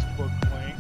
Facebook link.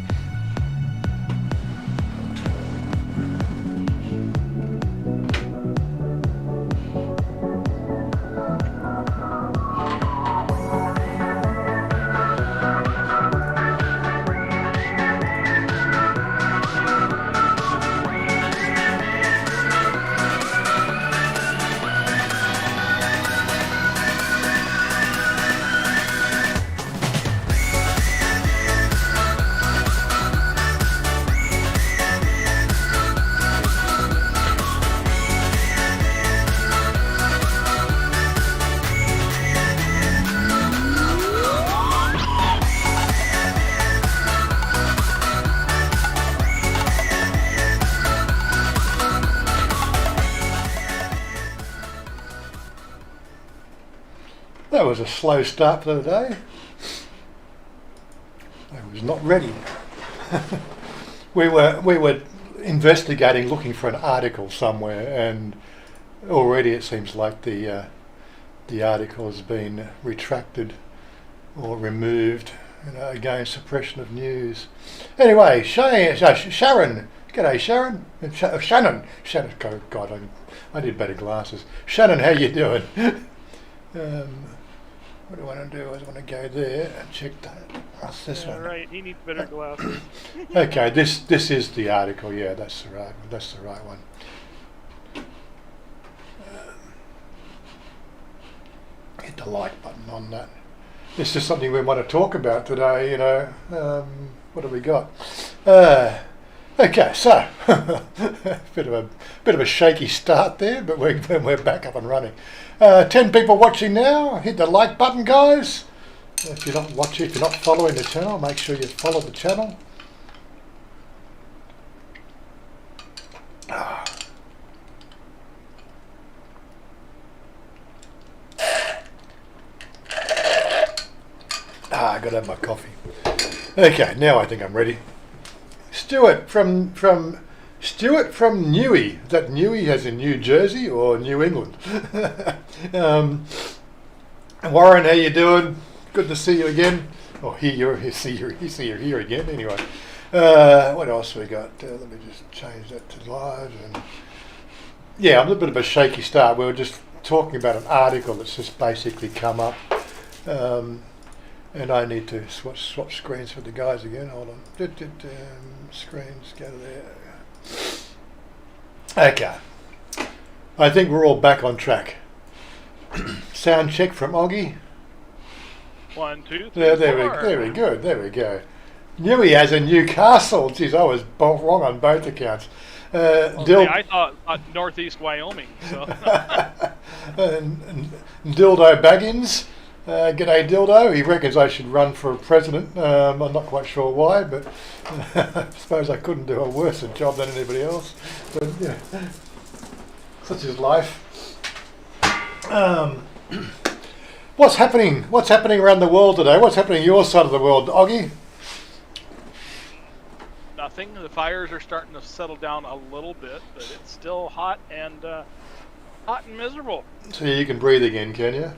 That was a slow start for the day. I was not ready. we were investigating, looking for an article somewhere, and already it seems like the article has been retracted or removed. Again, suppression of news. Anyway, Sharon. G'day, Sharon. Shannon. God, I need better glasses. Shannon, how you doing? What do I want to do? I want to go there and check that. What's this one? Right, he needs better glasses. Okay, this is the article. Yeah, that's the right one. Hit the like button on that. This is something we want to talk about today. What have we got? Okay, so bit of a shaky start there, but we're back up and running. 10 people watching now. Hit the like button, guys. If you're not watching, if you're not following the channel, make sure you follow the channel. I gotta have my coffee. Okay, now I think I'm ready. Stuart from Newey. Is that Newey as in New Jersey or New England? Warren, how you doing? Good to see you again. Oh, see you here again. Anyway, what else we got? Let me just change that to live. And yeah, I'm a little bit of a shaky start. We were just talking about an article that's just basically come up. And I need to swap screens for the guys again. Hold on. Screens, go to there. Okay. I think we're all back on track. Sound check from Oggy. 1, 2, 3, There we go. Newey as in Newcastle. Geez, I was wrong on both accounts. I thought Northeast Wyoming. So. and Dildo Baggins. G'day Dildo. He reckons I should run for president. I'm not quite sure why, but I suppose I couldn't do a worse job than anybody else. But yeah, such is life. What's happening? What's happening around the world today? What's happening your side of the world, Oggy? Nothing. The fires are starting to settle down a little bit, but it's still hot and miserable. So you can breathe again, can you?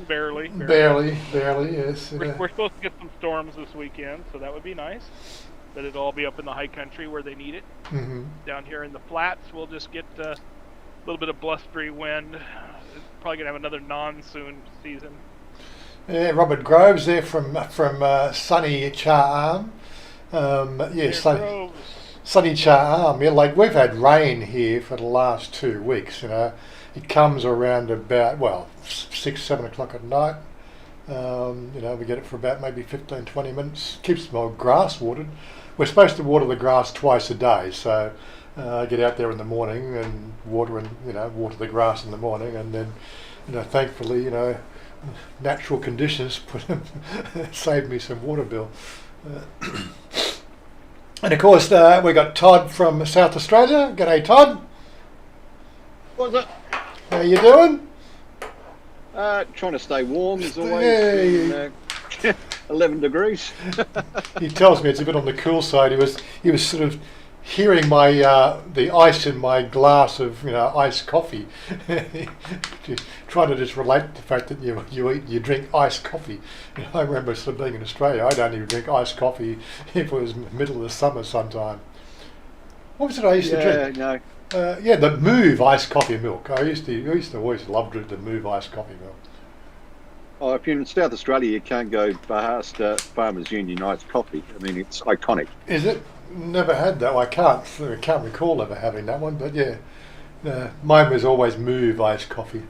Barely, yes. We're supposed to get some storms this weekend, so that would be nice. But it'll all be up in the high country where they need it. Mm-hmm. Down here in the flats, we'll just get a little bit of blustery wind. Probably going to have another non-soon season. Yeah, Robert Groves there from sunny Cha-Am. Sunny Cha-Am. Yeah, like we've had rain here for the last 2 weeks, It comes around about, 6, 7 o'clock at night. We get it for about maybe 15, 20 minutes. Keeps my grass watered. We're supposed to water the grass twice a day, so I get out there in the morning and water the grass in the morning, and then, thankfully, natural conditions saved me some water bill. And of course, we got Todd from South Australia. G'day, Todd. What's up? How you doing? Trying to stay warm as always. 11 degrees. He tells me it's a bit on the cool side. He was sort of hearing my the ice in my glass of iced coffee, trying to just relate the fact that you drink iced coffee. I remember sort of being in Australia, I'd only drink iced coffee if it was middle of the summer sometime. What was it I used to drink? No. The Move iced coffee milk. I used to always love the Move iced coffee milk. Oh, if you're in South Australia, you can't go past Farmers Union iced coffee. I mean, it's iconic. Is it? Never had that. I can't recall ever having that one. But yeah, mine was always Move iced coffee.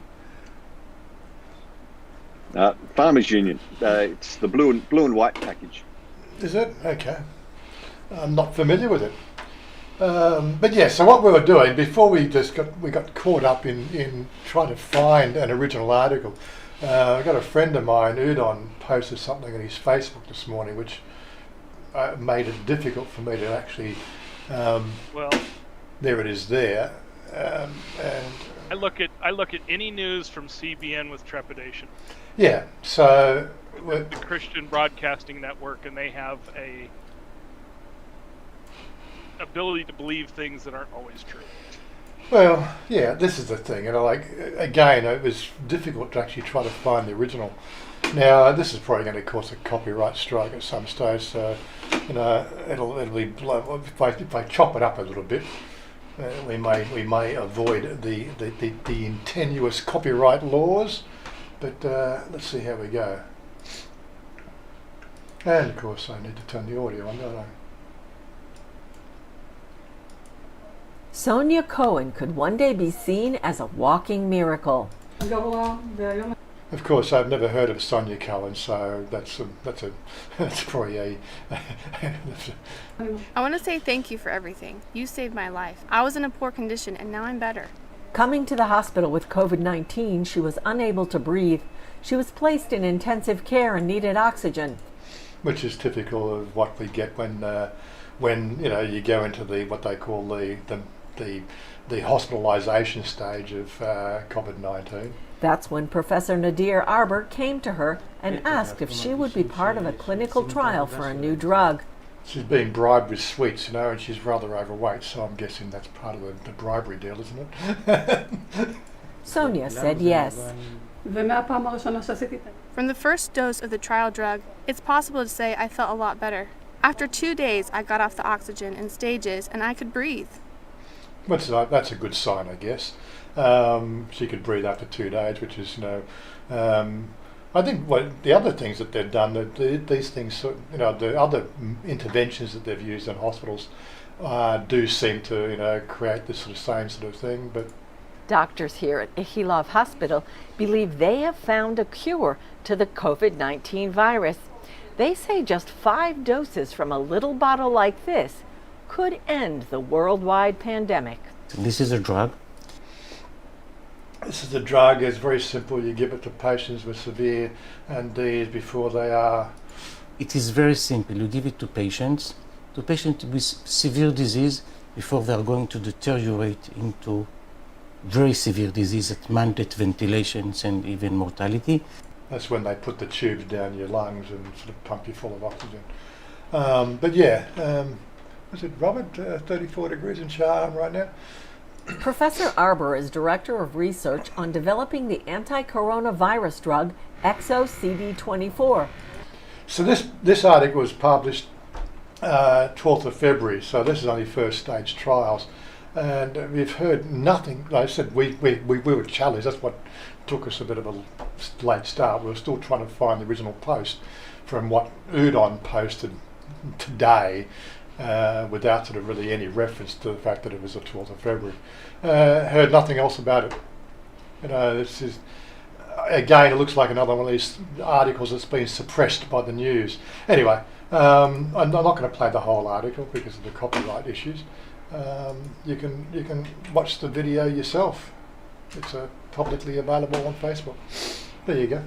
Farmers Union. It's the blue and white package. Is it? Okay. I'm not familiar with it. But yeah, so what we were doing before we got caught up in trying to find an original article. I got a friend of mine, Udon, posted something on his Facebook this morning, which made it difficult for me to actually. There it is. There, and I look at any news from CBN with trepidation. Yeah. So the Christian Broadcasting Network, and they have a ability to believe things that aren't always true. Well, yeah, this is the thing, again, it was difficult to actually try to find the original. Now, this is probably going to cause a copyright strike at some stage, so it'll be if I chop it up a little bit, we may avoid the tenuous copyright laws, but let's see how we go. And of course, I need to turn the audio on, don't I? Sonia Cohen could one day be seen as a walking miracle. Of course, I've never heard of Sonia Cohen, so that's probably a. I want to say thank you for everything. You saved my life. I was in a poor condition, and now I'm better. Coming to the hospital with COVID-19, she was unable to breathe. She was placed in intensive care and needed oxygen. Which is typical of what we get when you go into what they call the hospitalisation stage of COVID-19. That's when Professor Nadir Arbour came to her and asked if she would be part of a clinical trial for a new drug. She's being bribed with sweets, and she's rather overweight, so I'm guessing that's part of the bribery deal, isn't it? Sonia said yes. From the first dose of the trial drug, it's possible to say I felt a lot better. After 2 days, I got off the oxygen in stages and I could breathe. That's a good sign, I guess. She could breathe after 2 days, which is, I think the other things that they've done, these things, the other interventions that they've used in hospitals do seem to, create this same sort of thing. But doctors here at Ihilov Hospital believe they have found a cure to the COVID-19 virus. They say just 5 doses from a little bottle like this could end the worldwide pandemic. This is a drug. This is a drug. It's very simple. You give it to patients with severe NDs before they are. It is very simple. You give it to patients with severe disease before they are going to deteriorate into very severe disease that mandate ventilations and even mortality. That's when they put the tubes down your lungs and sort of pump you full of oxygen. But yeah, was it Robert? 34 degrees in Shah right now. Professor Arbour is Director of Research on developing the anti-coronavirus drug XO-CD24. So this article was published 12th of February, so this is only first stage trials. And we've heard nothing. Like I said, we were challenged. That's what took us a bit of a late start. We were still trying to find the original post from what Udon posted today, without sort of really any reference to the fact that it was the 12th of February. Heard nothing else about it. This is, again, it looks like another one of these articles that's been suppressed by the news. Anyway, I'm not going to play the whole article because of the copyright issues. You can watch the video yourself. It's publicly available on Facebook. There you go.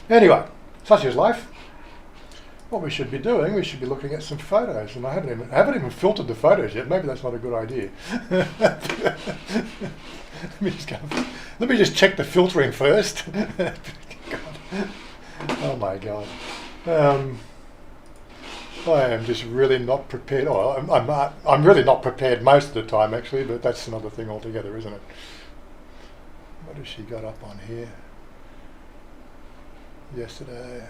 Anyway, such is life. What we should be doing, we should be looking at some photos, and I haven't even filtered the photos yet. Maybe that's not a good idea. Let me just check the filtering first. God. Oh my God. I am just really not prepared. Oh, I'm really not prepared most of the time, actually, but that's another thing altogether, isn't it? What has she got up on here? Yesterday.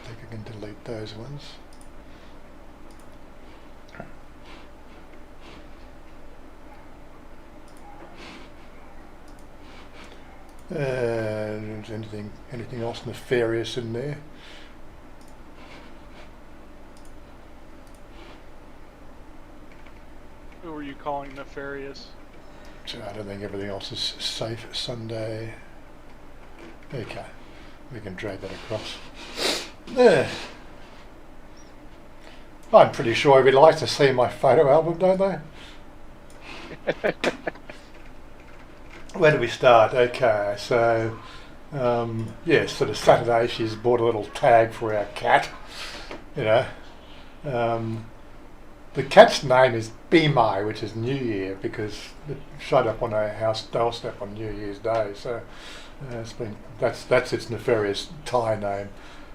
I think I can delete those ones. And anything else nefarious in there? Who are you calling nefarious? So I don't think everything else is safe. Sunday. Okay, we can drag that across. I'm pretty sure everybody likes to see my photo album, don't they? Where do we start? Okay, so yeah, sort of Saturday she's bought a little tag for our cat, you know. The cat's name is Bimai, which is New Year, because it showed up on our house doorstep on New Year's Day. So that's its nefarious Thai name.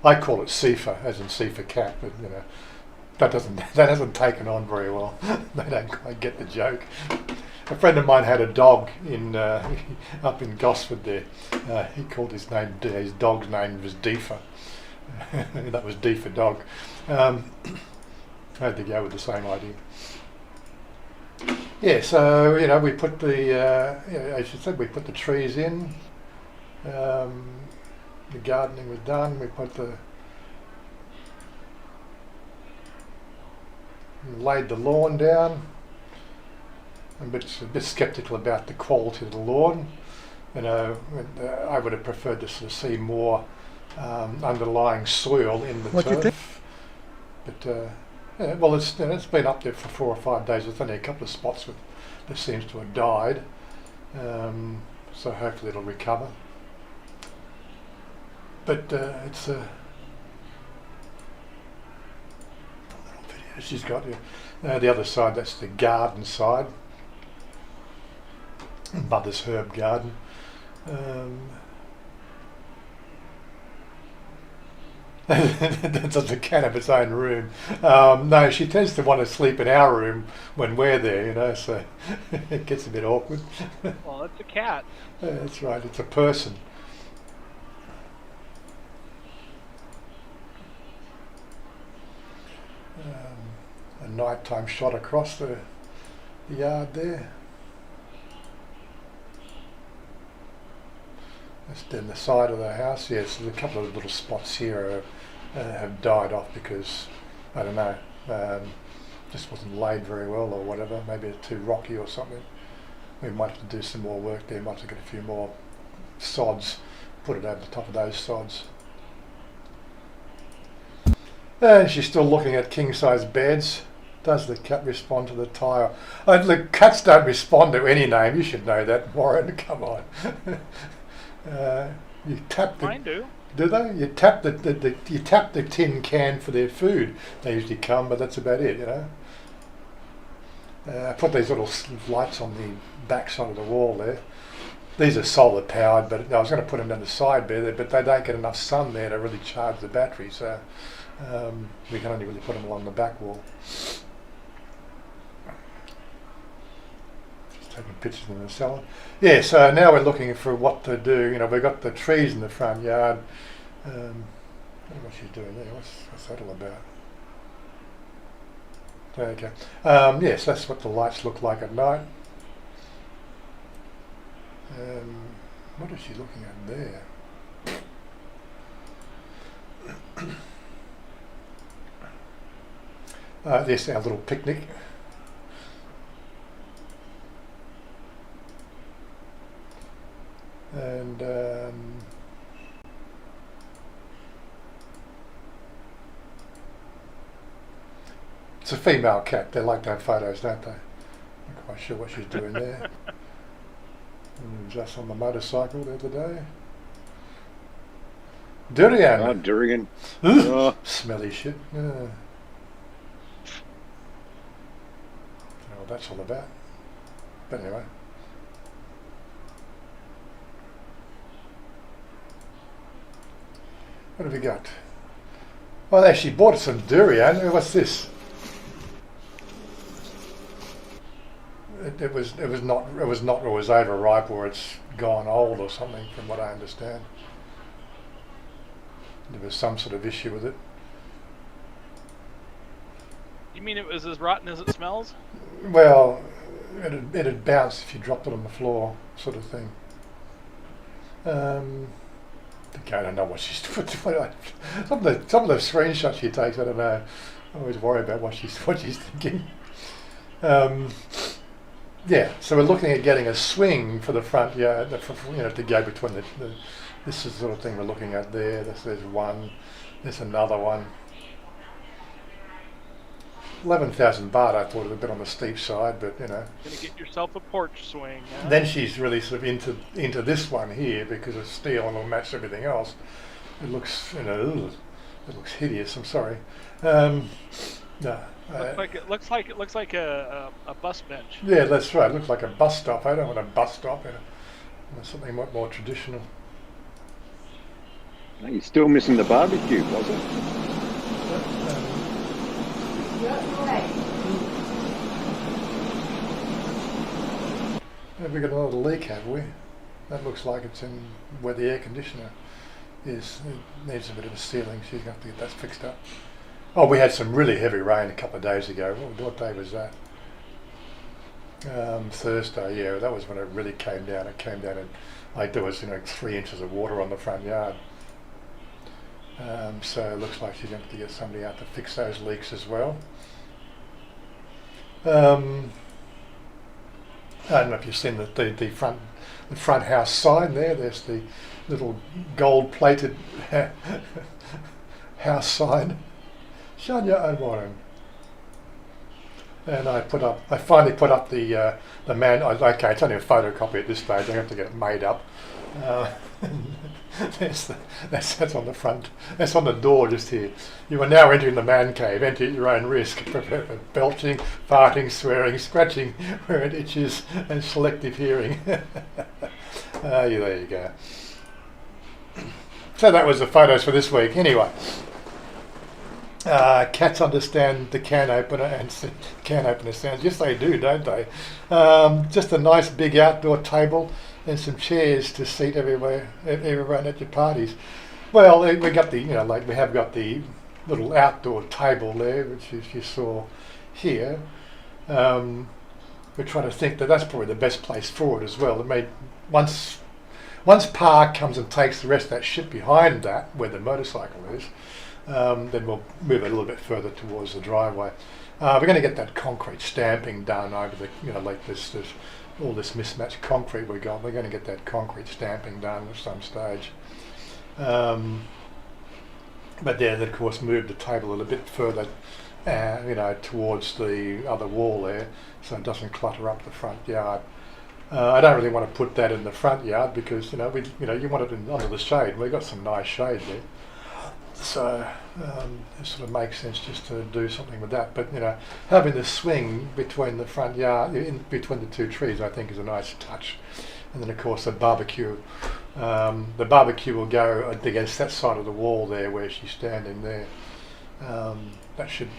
I call it Sifa, as in Sifa cat, but you know that hasn't taken on very well. They don't quite get the joke. A friend of mine had a dog in up in Gosford there. He called his dog's name was Deefa. That was Deefa dog. I had to go with the same idea. Yeah, so you know we put the as you said, we put the trees in. The gardening was done. We laid the lawn down. I'm a bit sceptical about the quality of the lawn. You know, I would have preferred to sort of see more underlying soil in the turf. But yeah, well, it's been up there for 4 or 5 days. There's only a couple of spots that seems to have died. So hopefully it'll recover. But it's a little video she's got here. The other side, that's the garden side. Mother's herb garden. Does the cat have its own room? No, she tends to want to sleep in our room when we're there, you know, so it gets a bit awkward. Well, it's a cat. That's right, it's a person. A nighttime shot across the yard there. That's down the side of the house. Yes, there's a couple of little spots here have died off because, I don't know, just wasn't laid very well or whatever. Maybe it's too rocky or something. We might have to do some more work there. Might have to get a few more sods, put it over the top of those sods. And she's still looking at king-size beds. Does the cat respond to the tile? Look, cats don't respond to any name. You should know that, Warren. Come on. You tap the. Mine do. Do they? You tap the tin can for their food. They usually come, but that's about it, you know. I put these little lights on the back side of the wall there. These are solar powered, but I was going to put them down the side there, but they don't get enough sun there to really charge the battery, so we can only really put them along the back wall. Taking pictures in the cellar. Yeah, so now we're looking for what to do. You know, we've got the trees in the front yard. I don't know what she's doing there. What's that all about? Okay. Yes, that's what the lights look like at night. What is she looking at there? This our little picnic. And it's a female cat. They like to have photos, don't they? Not quite sure what she's doing there. Just on the motorcycle the other day. Durian. Oh, durian. Smelly shit. Yeah. Don't know what that's all about. But anyway. What have we got? Well, they actually bought us some durian. What's this? It was overripe, or it's gone old or something, from what I understand. There was some sort of issue with it. You mean it was as rotten as it smells? Well, it'd bounce if you dropped it on the floor, sort of thing. I don't know what she's doing. Some of the screenshots she takes, I don't know. I always worry about what she's thinking. Yeah, so we're looking at getting a swing for the front yard, to go between this is the sort of thing we're looking at there. There's one, there's another one. 11,000 baht, I thought it was a bit on the steep side, but Gonna get yourself a porch swing. Huh? Then she's really sort of into this one here because it's steel and it'll match everything else. It looks, it looks hideous. I'm sorry. No. Looks like a bus bench. Yeah, that's right. It looks like a bus stop. I don't want a bus stop. I want something more traditional. No, you're still missing the barbecue, was it? Have we got another leak, have we? That looks like it's in where the air conditioner is. It needs a bit of a sealing, so you're going to have to get that fixed up. Oh, we had some really heavy rain a couple of days ago. What day was that? Thursday, yeah. That was when it really came down. It came down and there was 3 inches of water on the front yard. So it looks like she's going to have to get somebody out to fix those leaks as well. I don't know if you've seen the front house sign there. There's the little gold-plated house sign. Chanya and Warren. And I finally put up the man. Okay, it's only a photocopy at this stage. I have to get it made up. That's on the front. That's on the door just here. You are now entering the man cave. Enter at your own risk. Belching, farting, swearing, scratching where it itches, and selective hearing. There you go. So that was the photos for this week. Anyway, cats understand the can opener and can opener sounds. Yes, they do, don't they? Just a nice big outdoor table and some chairs to seat everyone at your parties. Well, we got we have got the little outdoor table there, which you saw here. We're trying to think that's probably the best place for it as well. Once Park comes and takes the rest of that shit behind that, where the motorcycle is, then we'll move it a little bit further towards the driveway. We're going to get that concrete stamping done over this all this mismatched concrete we got. We're going to get that concrete stamping done at some stage. But then, of course, move the table a little bit further, towards the other wall there, so it doesn't clutter up the front yard. I don't really want to put that in the front yard because you want it under the shade. We've got some nice shade there. So it sort of makes sense just to do something with that. But having the swing between the front yard, between the two trees, I think is a nice touch. And then of course the barbecue will go against that side of the wall there where she's standing there. That should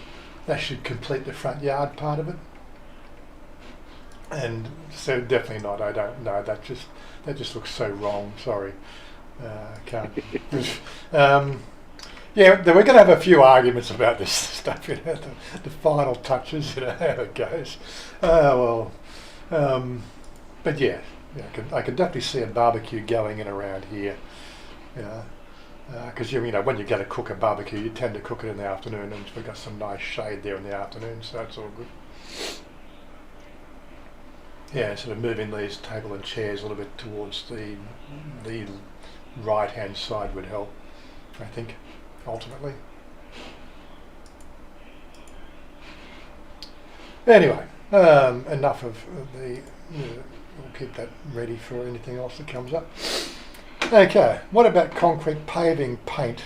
complete the front yard part of it. And so definitely not. I don't know. That just looks so wrong. Sorry, can't. Yeah, we're going to have a few arguments about this stuff, the final touches, how it goes. But yeah, I can definitely see a barbecue going in around here, because when you go to cook a barbecue, you tend to cook it in the afternoon, and we've got some nice shade there in the afternoon, so that's all good. Yeah, sort of moving these table and chairs a little bit towards the right-hand side would help, I think. Ultimately. Anyway, enough of the. We'll keep that ready for anything else that comes up. Okay, what about concrete paving paint?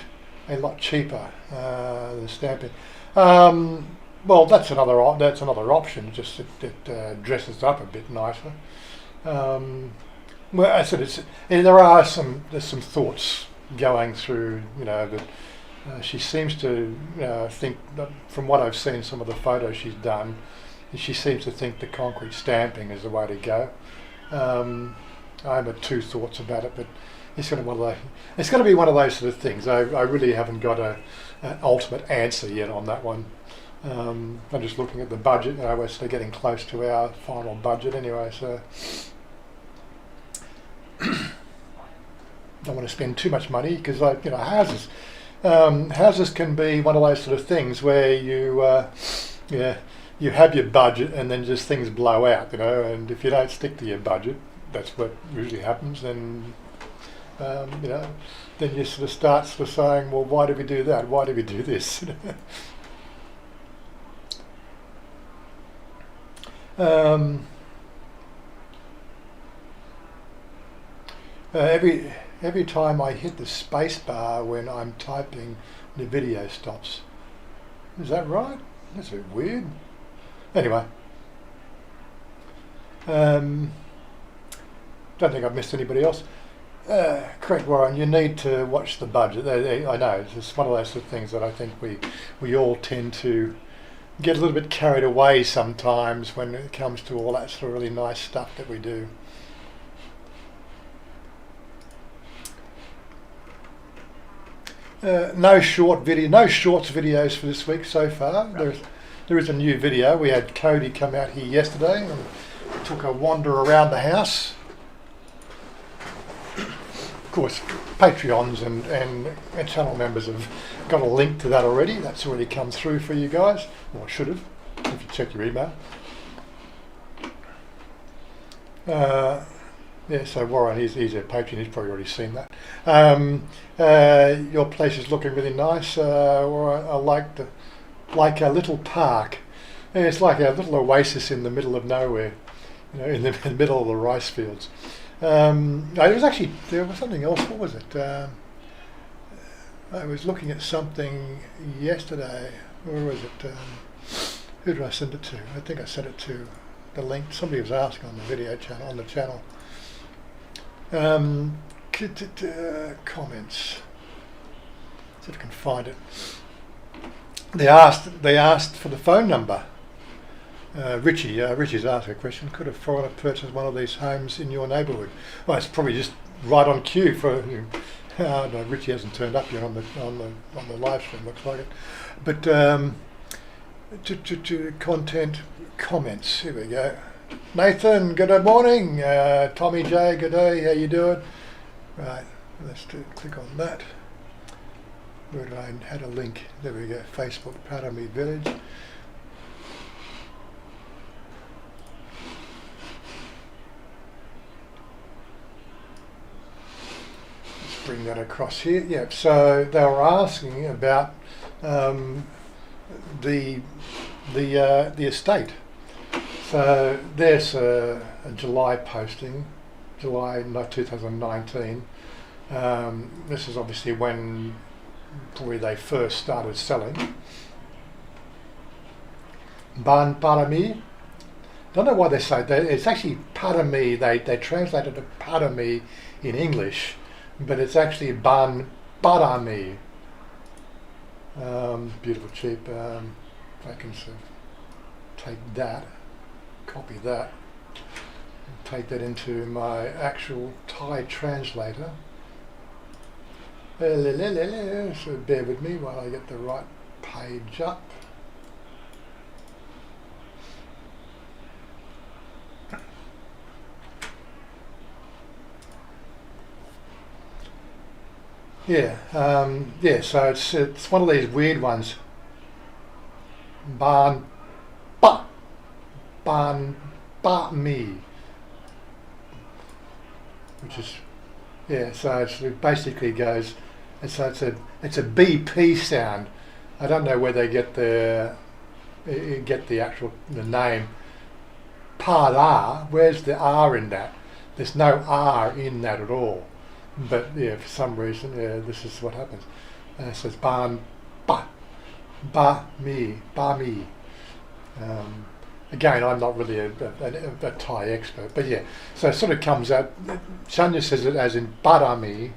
A lot cheaper than stamping. Well, that's another option. Just it dresses up a bit nicer. Well, I said there's some thoughts going through, but she seems to think, from what I've seen, some of the photos she's done, she seems to think the concrete stamping is the way to go. I have two thoughts about it, but it's going to be one of those sort of things. I really haven't got an ultimate answer yet on that one. I'm just looking at the budget. We're sort of getting close to our final budget anyway, so don't want to spend too much money because, houses can be one of those sort of things where you have your budget and then just things blow out, and if you don't stick to your budget, that's what usually happens. Then then you sort of start saying, well, why did we do that? Why did we do this? Every time I hit the space bar when I'm typing, the video stops. Is that right? That's a bit weird. Anyway, don't think I've missed anybody else. Correct, Warren, you need to watch the budget. I know, it's one of those sort of things that I think we all tend to get a little bit carried away sometimes when it comes to all that sort of really nice stuff that we do. No shorts videos for this week so far. There is a new video. We had Cody come out here yesterday and took a wander around the house. Of course, Patreons and channel members have got a link to that already. That's already come through for you guys, or should have, if you check your email. So Warren, he's a Patreon, he's probably already seen that. Your place is looking really nice. Warren, I like a little park. It's like a little oasis in the middle of nowhere, in the middle of the rice fields. There was something else. What was it? I was looking at something yesterday. Where was it? Who did I send it to? I think I sent it to the link. Somebody was asking on the video channel, on the channel. Comments. See if I can find it. They asked for the phone number. Richie's asked a question. Could a foreigner purchase one of these homes in your neighbourhood? Well, it's probably just right on cue for. No, Richie hasn't turned up yet on the live stream. Looks like it, but to content comments. Here we go. Nathan, good morning. Tommy J, good day. How you doing? Right, let's click on that. Where did I had a link? There we go. Facebook, Pardon Me Village. Bring that across here. Yeah, so they were asking about the estate. So there's a July posting, July 2019. This is obviously when probably they first started selling. Ban Parami. Don't know why they say that. It's actually Parami. They translated it Parami in English, but it's actually Ban Parami. Beautiful, cheap. If I can sort of take that, copy that, and take that into my actual Thai translator. So bear with me while I get the right page up. So it's one of these weird ones. Ban ba mi, which is so it basically goes, and so it's a BP sound. I don't know where they get the name. Para, where's the R in that? There's no R in that at all. But for some reason, this is what happens. It says ban ba mi. Again, I'm not really a Thai expert, but so it sort of comes out. Chanya says it as in barami,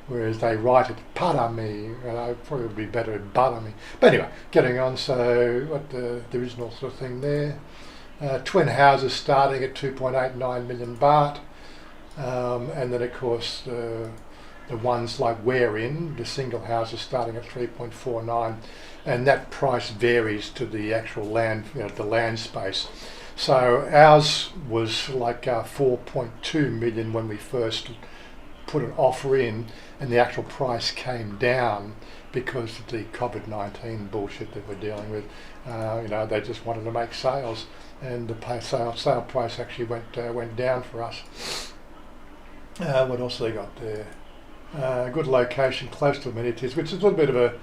whereas they write it Parami, probably would be better Barami. But anyway, getting on, so what the original sort of thing there. Twin houses starting at 2.89 million baht, and then of course the ones like we're in, the single houses starting at 3.49, and that price varies to the actual land, the land space. So ours was like 4.2 million when we first put an offer in, and the actual price came down because of the COVID-19 bullshit that we're dealing with. They just wanted to make sales, and the sale price actually went down for us. What else they got there? Good location, close to amenities, which is a little bit of a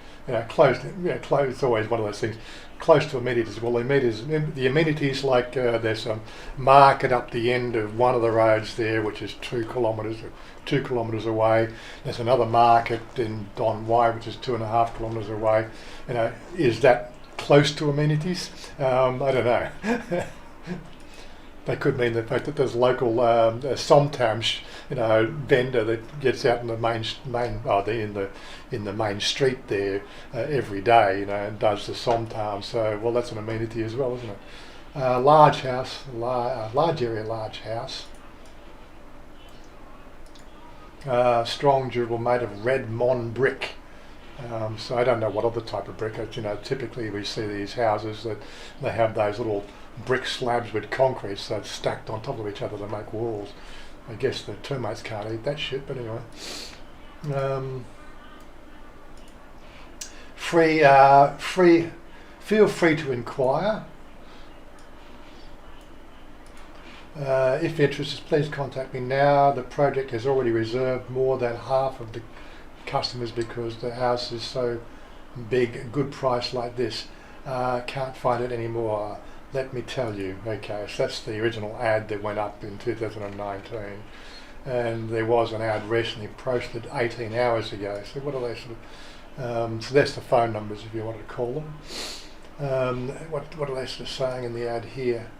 close. It's always one of those things. Close to amenities. Well, the amenities like there's a market up the end of one of the roads there, which is 2 kilometres away. There's another market in Don Wai, which is 2.5 kilometres away. Is that close to amenities? I don't know. They could mean the fact that there's local somtam, vendor that gets out in the in the main street there every day, and does the somtam. So, well, that's an amenity as well, isn't it? Large house, large area, large house. Strong, durable, made of red mon brick. So I don't know what other type of brick. Typically we see these houses that they have those little brick slabs with concrete, so it's stacked on top of each other to make walls. I guess the termites can't eat that shit, but anyway. Feel free to inquire. If interested, please contact me now. The project has already reserved more than half of the customers because the house is so big. Good price like this. Can't find it anymore. Let me tell you. Okay, so that's the original ad that went up in 2019. And there was an ad recently posted 18 hours ago. So what are they sort of... so that's the phone numbers if you wanted to call them. What are they sort of saying in the ad here?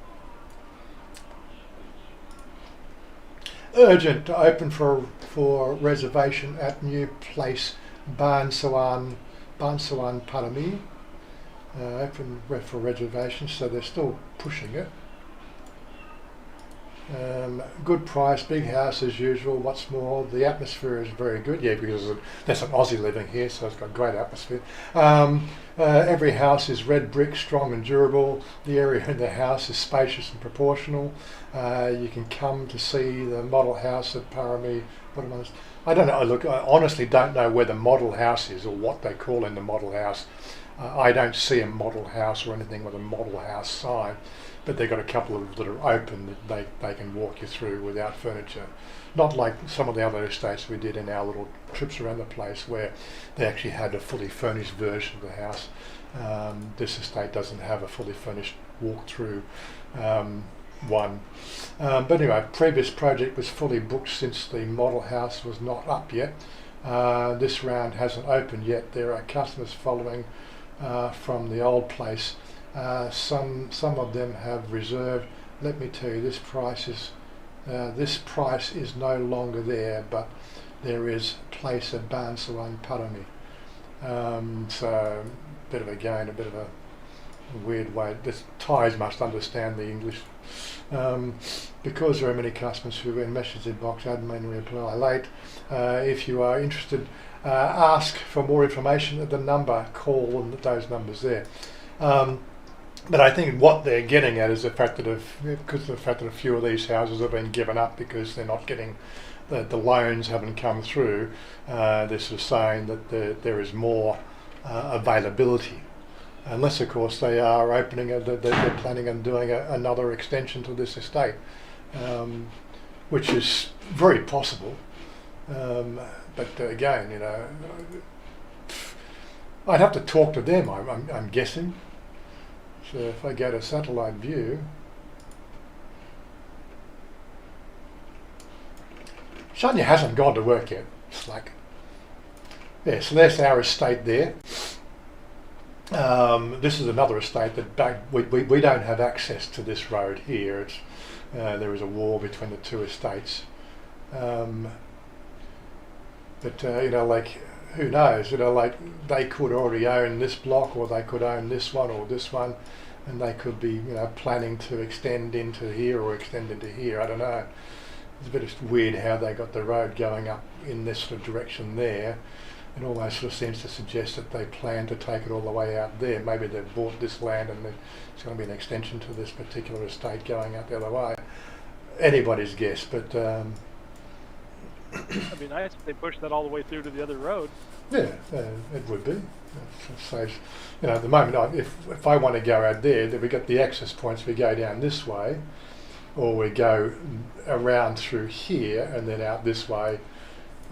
Urgent to open for reservation at new place Bansawan Parami. Open for reservations, so they're still pushing it. Good price, big house as usual. What's more, the atmosphere is very good. Yeah, because there's an Aussie living here, so it's got great atmosphere. Every house is red brick, strong and durable. The area in the house is spacious and proportional. You can come to see the model house at Parami. I don't know. Look, I honestly don't know where the model house is or what they call in the model house. I don't see a model house or anything with a model house sign, but they've got a couple of that are open that they can walk you through without furniture. Not like some of the other estates we did in our little trips around the place where they actually had a fully furnished version of the house. This estate doesn't have a fully furnished walk-through one. But anyway, previous project was fully booked since the model house was not up yet. This round hasn't opened yet. There are customers following from the old place. Some of them have reserved. Let me tell you, this price is no longer there, but there is place at Bansawan Parami. So a bit of a weird way. The Thais must understand the English. Because there are many customers who in message inbox admin reply late. If you are interested, ask for more information at the number, call and those numbers there. But I think what they're getting at is the fact that a few of these houses have been given up because they're not getting the loans haven't come through. They're sort of saying that there is more availability. Unless, of course, they are opening, they're planning on doing another extension to this estate, which is very possible. But again, I'd have to talk to them, I'm guessing. So if I go to satellite view, Chanya hasn't gone to work yet, slack. Yeah, so there's our estate there. This is another estate that we don't have access to this road here. It's there is a wall between the two estates. But like, who knows? Like they could already own this block, or they could own this one or this one, and they could be planning to extend into here or extend into here. I don't know. It's a bit weird how they got the road going up in this sort of direction there. It almost sort of seems to suggest that they plan to take it all the way out there. Maybe they've bought this land and it's going to be an extension to this particular estate going out the other way. Anybody's guess, but It'd be nice if they pushed that all the way through to the other road. yeah, it would be. It saves, at the moment, if I want to go out there, then we got the access points. We go down this way, or we go around through here and then out this way,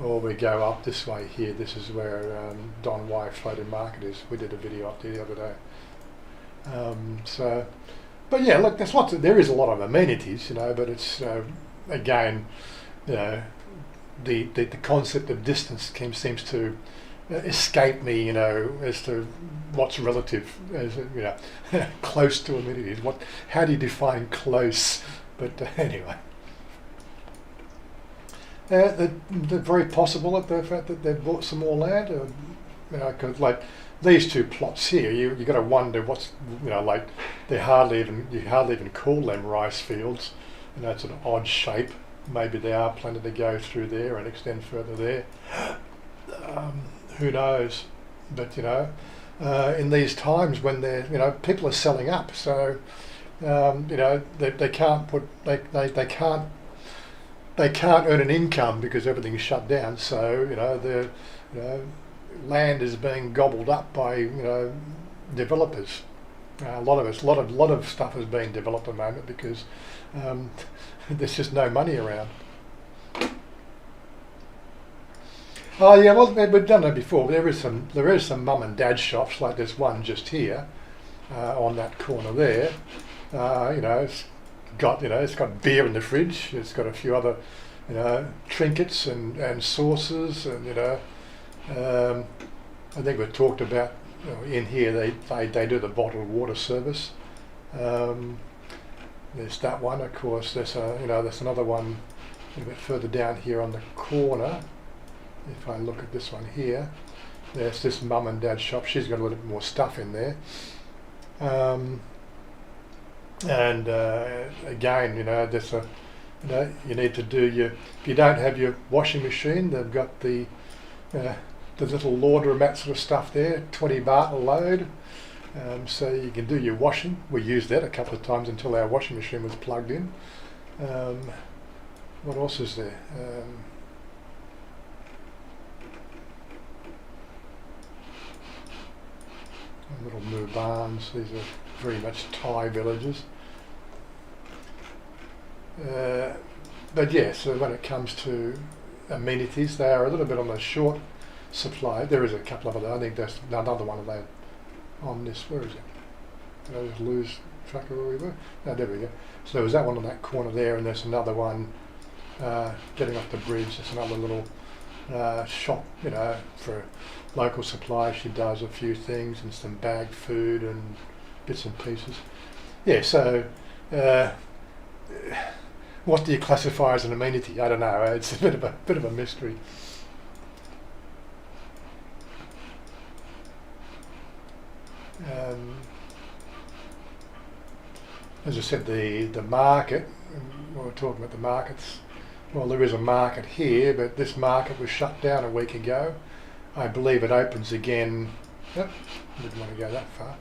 or we go up this way here. This is where Don Y Floating Market is. We did a video up there the other day. But yeah, look, there is a lot of amenities, but it's again, the concept of distance seems to escape me, as to what's relative, as close to amenities. How do you define close? But anyway. They're very possible at the fact that they've bought some more land. Cause like these two plots here, you got to wonder what's like you hardly even call them rice fields. It's an odd shape. Maybe they are planning to go through there and extend further there. Who knows? But in these times when people are selling up, so they can't they can't earn an income because everything's shut down. So the land is being gobbled up by developers. A lot of stuff is being developed at the moment because there's just no money around. Oh yeah, well we've done that before. There is some mum and dad shops, like there's one just here on that corner there. It's got beer in the fridge. It's got a few other, trinkets and sauces, and I think we've talked about in here they do the bottled water service. There's that one, of course. There's another one a little bit further down here on the corner. If I look at this one here, there's this mum and dad shop. She's got a little bit more stuff in there. And again, there's you need to do if you don't have your washing machine, they've got the little laundromat sort of stuff there, 20 baht a load. So you can do your washing. We used that a couple of times until our washing machine was plugged in. What else is there? Little Mubans. These are very much Thai villages. But yeah, so when it comes to amenities, they are a little bit on the short supply. There is a couple of other. I think there's another one of those on this. Where is it? Did I just lose track of where we were? No, there we go. So there was that one on that corner there, and there's another one getting off the bridge. There's another little shop, for local supply. She does a few things and some bagged food and bits and pieces. Yeah, so what do you classify as an amenity? I don't know. It's a bit of a mystery. As I said, the market. We were talking about the markets. Well, there is a market here, but this market was shut down a week ago. I believe it opens again. Yep, didn't want to go that far.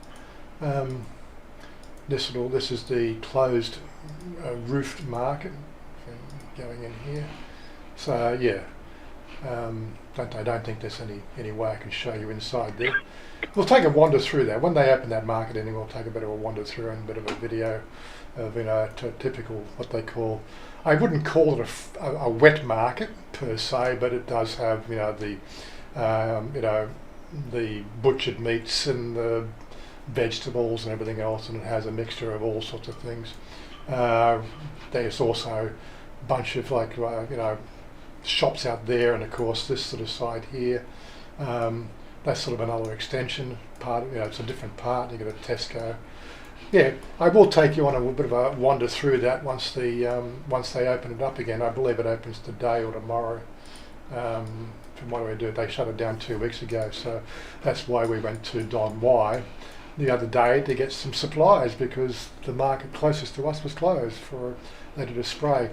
This is the closed roofed market going in here. So yeah, I don't think there's any way I can show you inside there. We'll take a wander through there. When they open that market anyway, we'll take a bit of a wander through and a bit of a video of typical what they call. I wouldn't call it a wet market per se, but it does have the butchered meats and the vegetables and everything else, and it has a mixture of all sorts of things. There's also a bunch of shops out there, and of course this sort of side here. That's sort of another extension part. It's a different part. You got a Tesco. Yeah, I will take you on a little bit of a wander through that once they open it up again. I believe it opens today or tomorrow for and what do we do? They shut it down 2 weeks ago, so that's why we went to Don Y the other day to get some supplies, because the market closest to us was closed for letter to spray.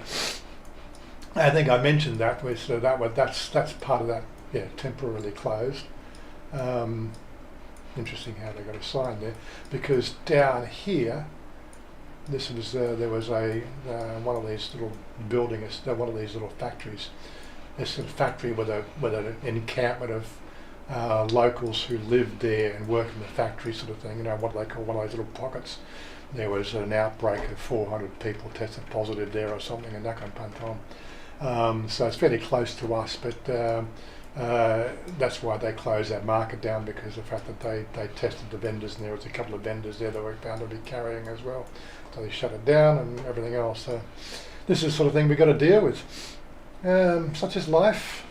I think I mentioned that that's part of that, yeah, temporarily closed. Interesting how they got a sign there, because down here, this was there was a one of these little buildings, one of these little factories. This sort of factory with an encampment of locals who lived there and worked in the factory, sort of thing. You know, what do they call one of those little pockets? There was an outbreak of 400 people tested positive there or something, and that kind of so it's fairly close to us, but that's why they closed that market down, because of the fact that they tested the vendors, and there was a couple of vendors there that were found to be carrying as well. So they shut it down and everything else. So this is the sort of thing we've got to deal with. Such is life.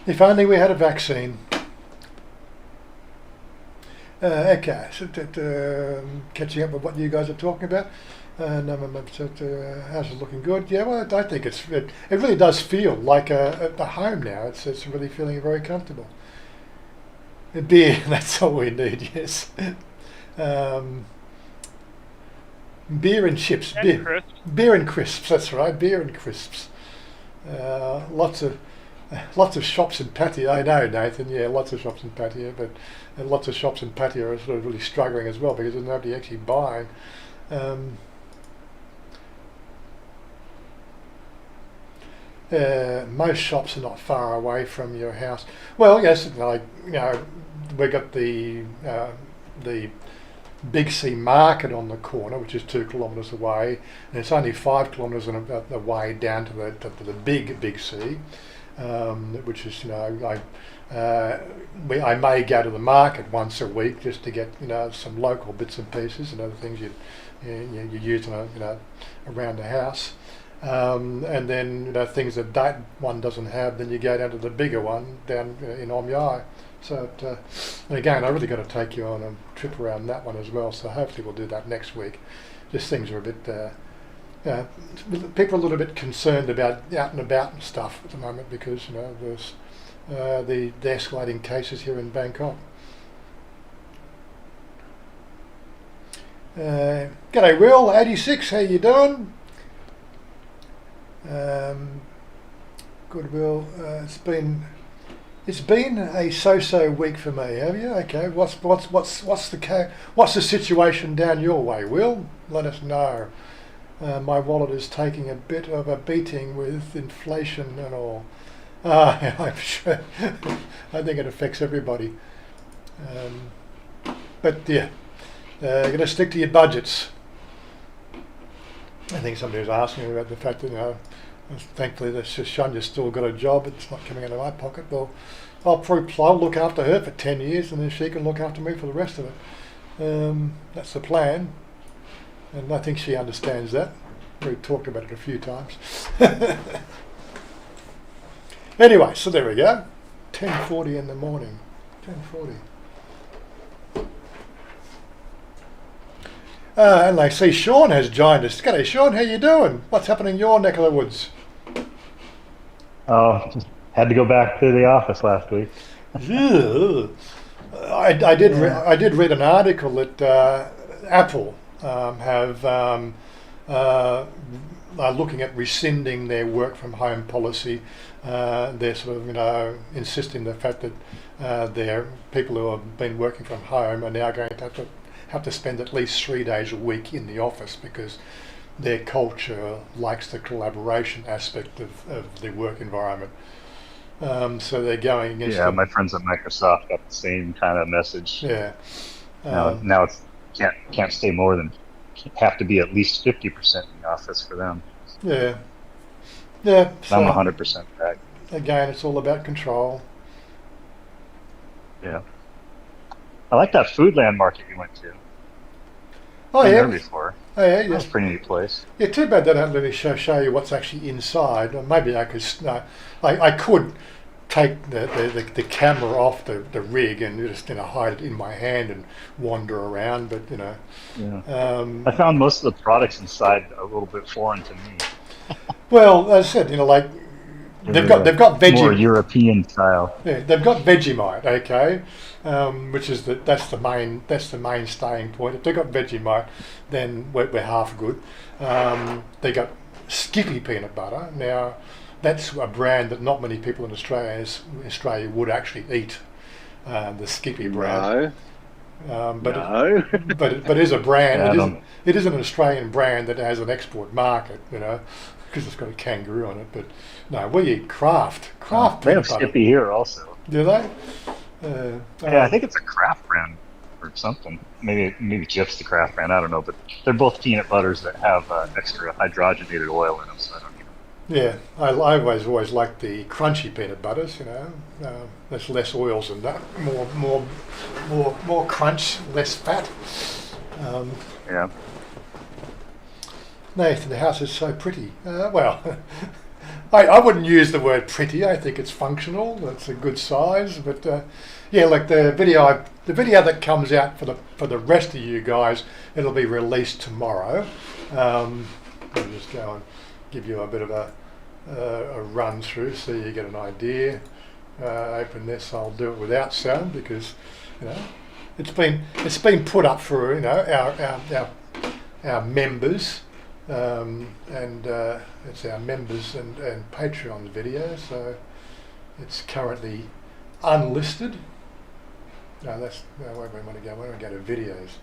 If only we had a vaccine. Okay, so catching up with what you guys are talking about. How's it looking? Good. Yeah, well, I think it really does feel like a home now. It's really feeling very comfortable. Beer, that's all we need. Yes. Beer and chips. And crisps. Beer and crisps. That's right. Beer and crisps. Lots of shops in patio. I know, Nathan. Yeah, lots of shops in patio, but lots of shops in patio are sort of really struggling as well, because there's nobody actually buying. Most shops are not far away from your house. Well, yes, like, you know, we got the Big C Market on the corner, which is 2 kilometres away, and it's only 5 kilometres away down to the Big C, which is, you know, I may go to the market once a week just to get, you know, some local bits and pieces and other things you use, you know, around the house. And then, you know, things that one doesn't have, then you go down to the bigger one down in Omyai. So, and again, I really got to take you on a trip around that one as well. So hopefully we'll do that next week. Just things are a bit, people are a little bit concerned about out and about and stuff at the moment, because, you know, there's the escalating cases here in Bangkok. G'day Will, 86, how you doing? Good, Will. It's been a so-so week for me. Have you? Okay. What's the situation down your way, Will? Let us know. My wallet is taking a bit of a beating with inflation and all. I'm sure. I think it affects everybody. But yeah, you're going to stick to your budgets. I think somebody was asking about the fact that, you know, thankfully Chanya's still got a job. It's not coming out of my pocket. Well, I'll look after her for 10 years, and then she can look after me for the rest of it. That's the plan, and I think she understands that. We've talked about it a few times. Anyway, so there we go. 10:40 in the morning. 10:40. And I see Sean has joined us. G'day, Sean. How you doing? What's happening in your neck of the woods? Oh, just had to go back to the office last week. I did read an article that Apple are looking at rescinding their work from home policy. They're sort of, you know, insisting the fact that their people who have been working from home are now going to have to spend at least 3 days a week in the office, because their culture likes the collaboration aspect of the work environment. So they're going against. Yeah, my friends at Microsoft got the same kind of message. Yeah. Now it's can't stay more than, have to be at least 50% in the office for them. Yeah. Yeah. So I'm 100% back. Again, it's all about control. Yeah. I like that Foodland market you went to. Oh, Been yeah. there before. Oh, yeah. That was a pretty neat place. Yeah, too bad they don't let me show you what's actually inside. Or maybe I could. I could take the camera off the rig and just, you know, hide it in my hand and wander around. But, you know. Yeah. I found most of the products inside a little bit foreign to me. Well, as I said, like they've got More Vegemite. European style. Yeah, they've got Vegemite, okay, which is that's the main staying point. If they've got Vegemite, then we're half good. They got Skippy peanut butter. Now, that's a brand that not many people in Australia would actually eat. The Skippy brand. But No. but it is a brand. Yeah, It is an Australian brand that has an export market, because it's got a kangaroo on it. But no, we eat Kraft they peanut have butter. Skippy here also. Do they? Yeah, I think it's a Kraft brand or something. Maybe Jif's the Kraft brand. I don't know, but they're both peanut butters that have extra hydrogenated oil in them. So I don't even. Yeah, I always liked the crunchy peanut butters. There's less oils in that, more crunch, less fat. Yeah. Nathan, the house is so pretty. Well, I wouldn't use the word pretty. I think it's functional. It's a good size, but yeah, like the video that comes out for the rest of you guys, it'll be released tomorrow. I'll just go and give you a bit of a run through so you get an idea. Open this. I'll do it without sound because it's been put up for our members. And it's our members and Patreon video, so it's currently unlisted. No, that's where we want to go. We want to go to videos.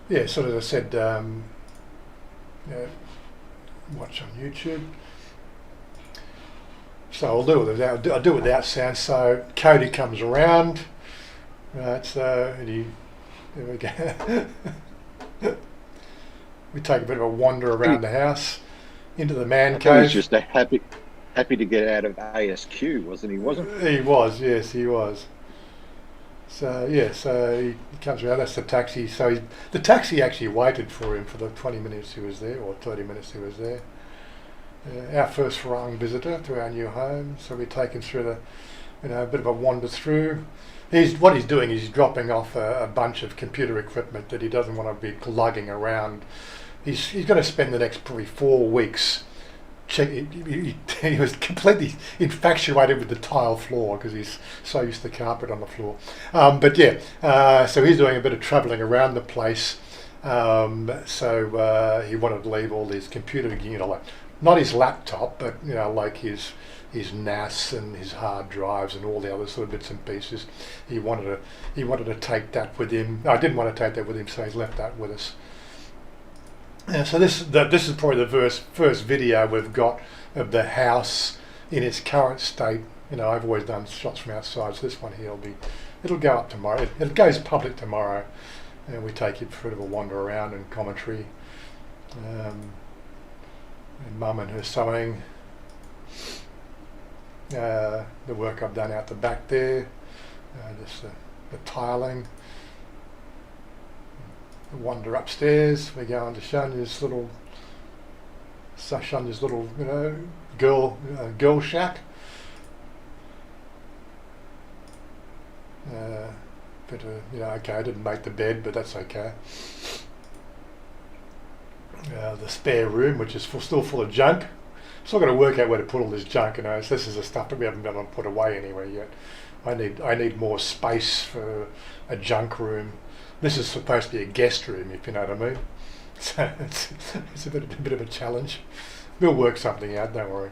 Yeah, so as I said, watch on YouTube. So I'll do it without sound. So Cody comes around, right? So there we go. We take a bit of a wander around the house, into the man He cave. was just happy to get out of ASQ, wasn't he? He was, yes, he was. So yeah, so he comes around. That's the taxi. So the taxi actually waited for him for the 20 minutes he was there, or 30 minutes he was there. Our first foreign visitor to our new home. So we take him through a bit of a wander through. What he's doing is he's dropping off a bunch of computer equipment that he doesn't want to be lugging around. He's going to spend the next probably 4 weeks. He was completely infatuated with the tile floor because he's so used to carpet on the floor. But yeah, so he's doing a bit of travelling around the place. So he wanted to leave all his computer, like not his laptop, but like his NAS and his hard drives and all the other sort of bits and pieces. He wanted to take that with him. I didn't want to take that with him, so he's left that with us. And so this is probably the first video we've got of the house in its current state. I've always done shots from outside, so this one here it'll go up tomorrow. It goes public tomorrow, and we take it for a bit of a wander around and commentary. And Mum and her sewing. The work I've done out the back there, just the tiling. Wander upstairs. We go into Chanya's little girl shack. But okay, I didn't make the bed, but that's okay. The spare room, which is still full of junk. Still got to work out where to put all this junk. So this is the stuff that we haven't been able to put away anywhere yet. I need more space for a junk room. This is supposed to be a guest room, if you know what I mean. So it's a bit of a challenge. We'll work something out, don't worry.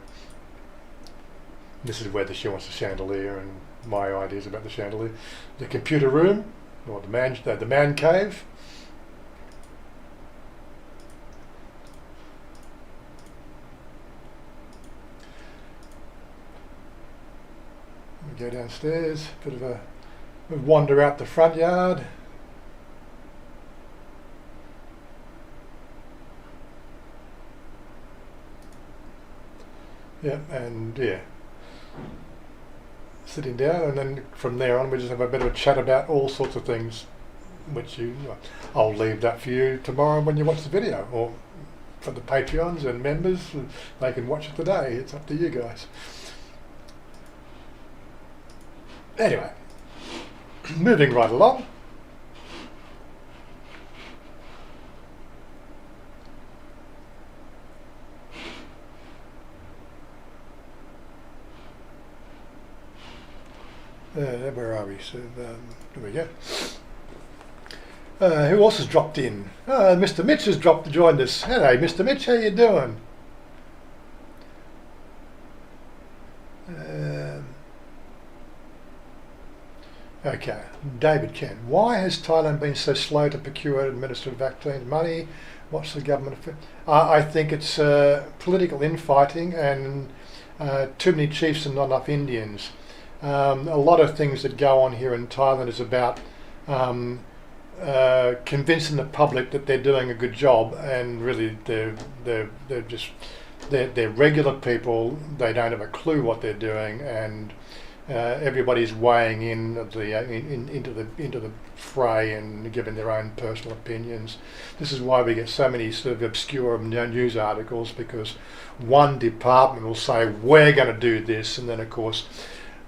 This is where she wants the chandelier and my ideas about the chandelier. The computer room, or the man cave. We go downstairs, bit of a wander out the front yard. Yeah, and yeah, sitting down, and then from there on we just have a bit of a chat about all sorts of things, which I'll leave that for you tomorrow when you watch the video, or for the Patreons and members, they can watch it today. It's up to you guys. Anyway, moving right along. Where are we? So there we go. Who else has dropped in? Mr. Mitch has joined us. Hello, Mr. Mitch. How you doing? Okay, David Ken. Why has Thailand been so slow to procure and administer vaccines? Money? What's the government? I think it's political infighting and too many chiefs and not enough Indians. A lot of things that go on here in Thailand is about convincing the public that they're doing a good job, and really they're regular people. They don't have a clue what they're doing, and everybody's weighing in into the fray and giving their own personal opinions. This is why we get so many sort of obscure news articles, because one department will say we're going to do this, and then of course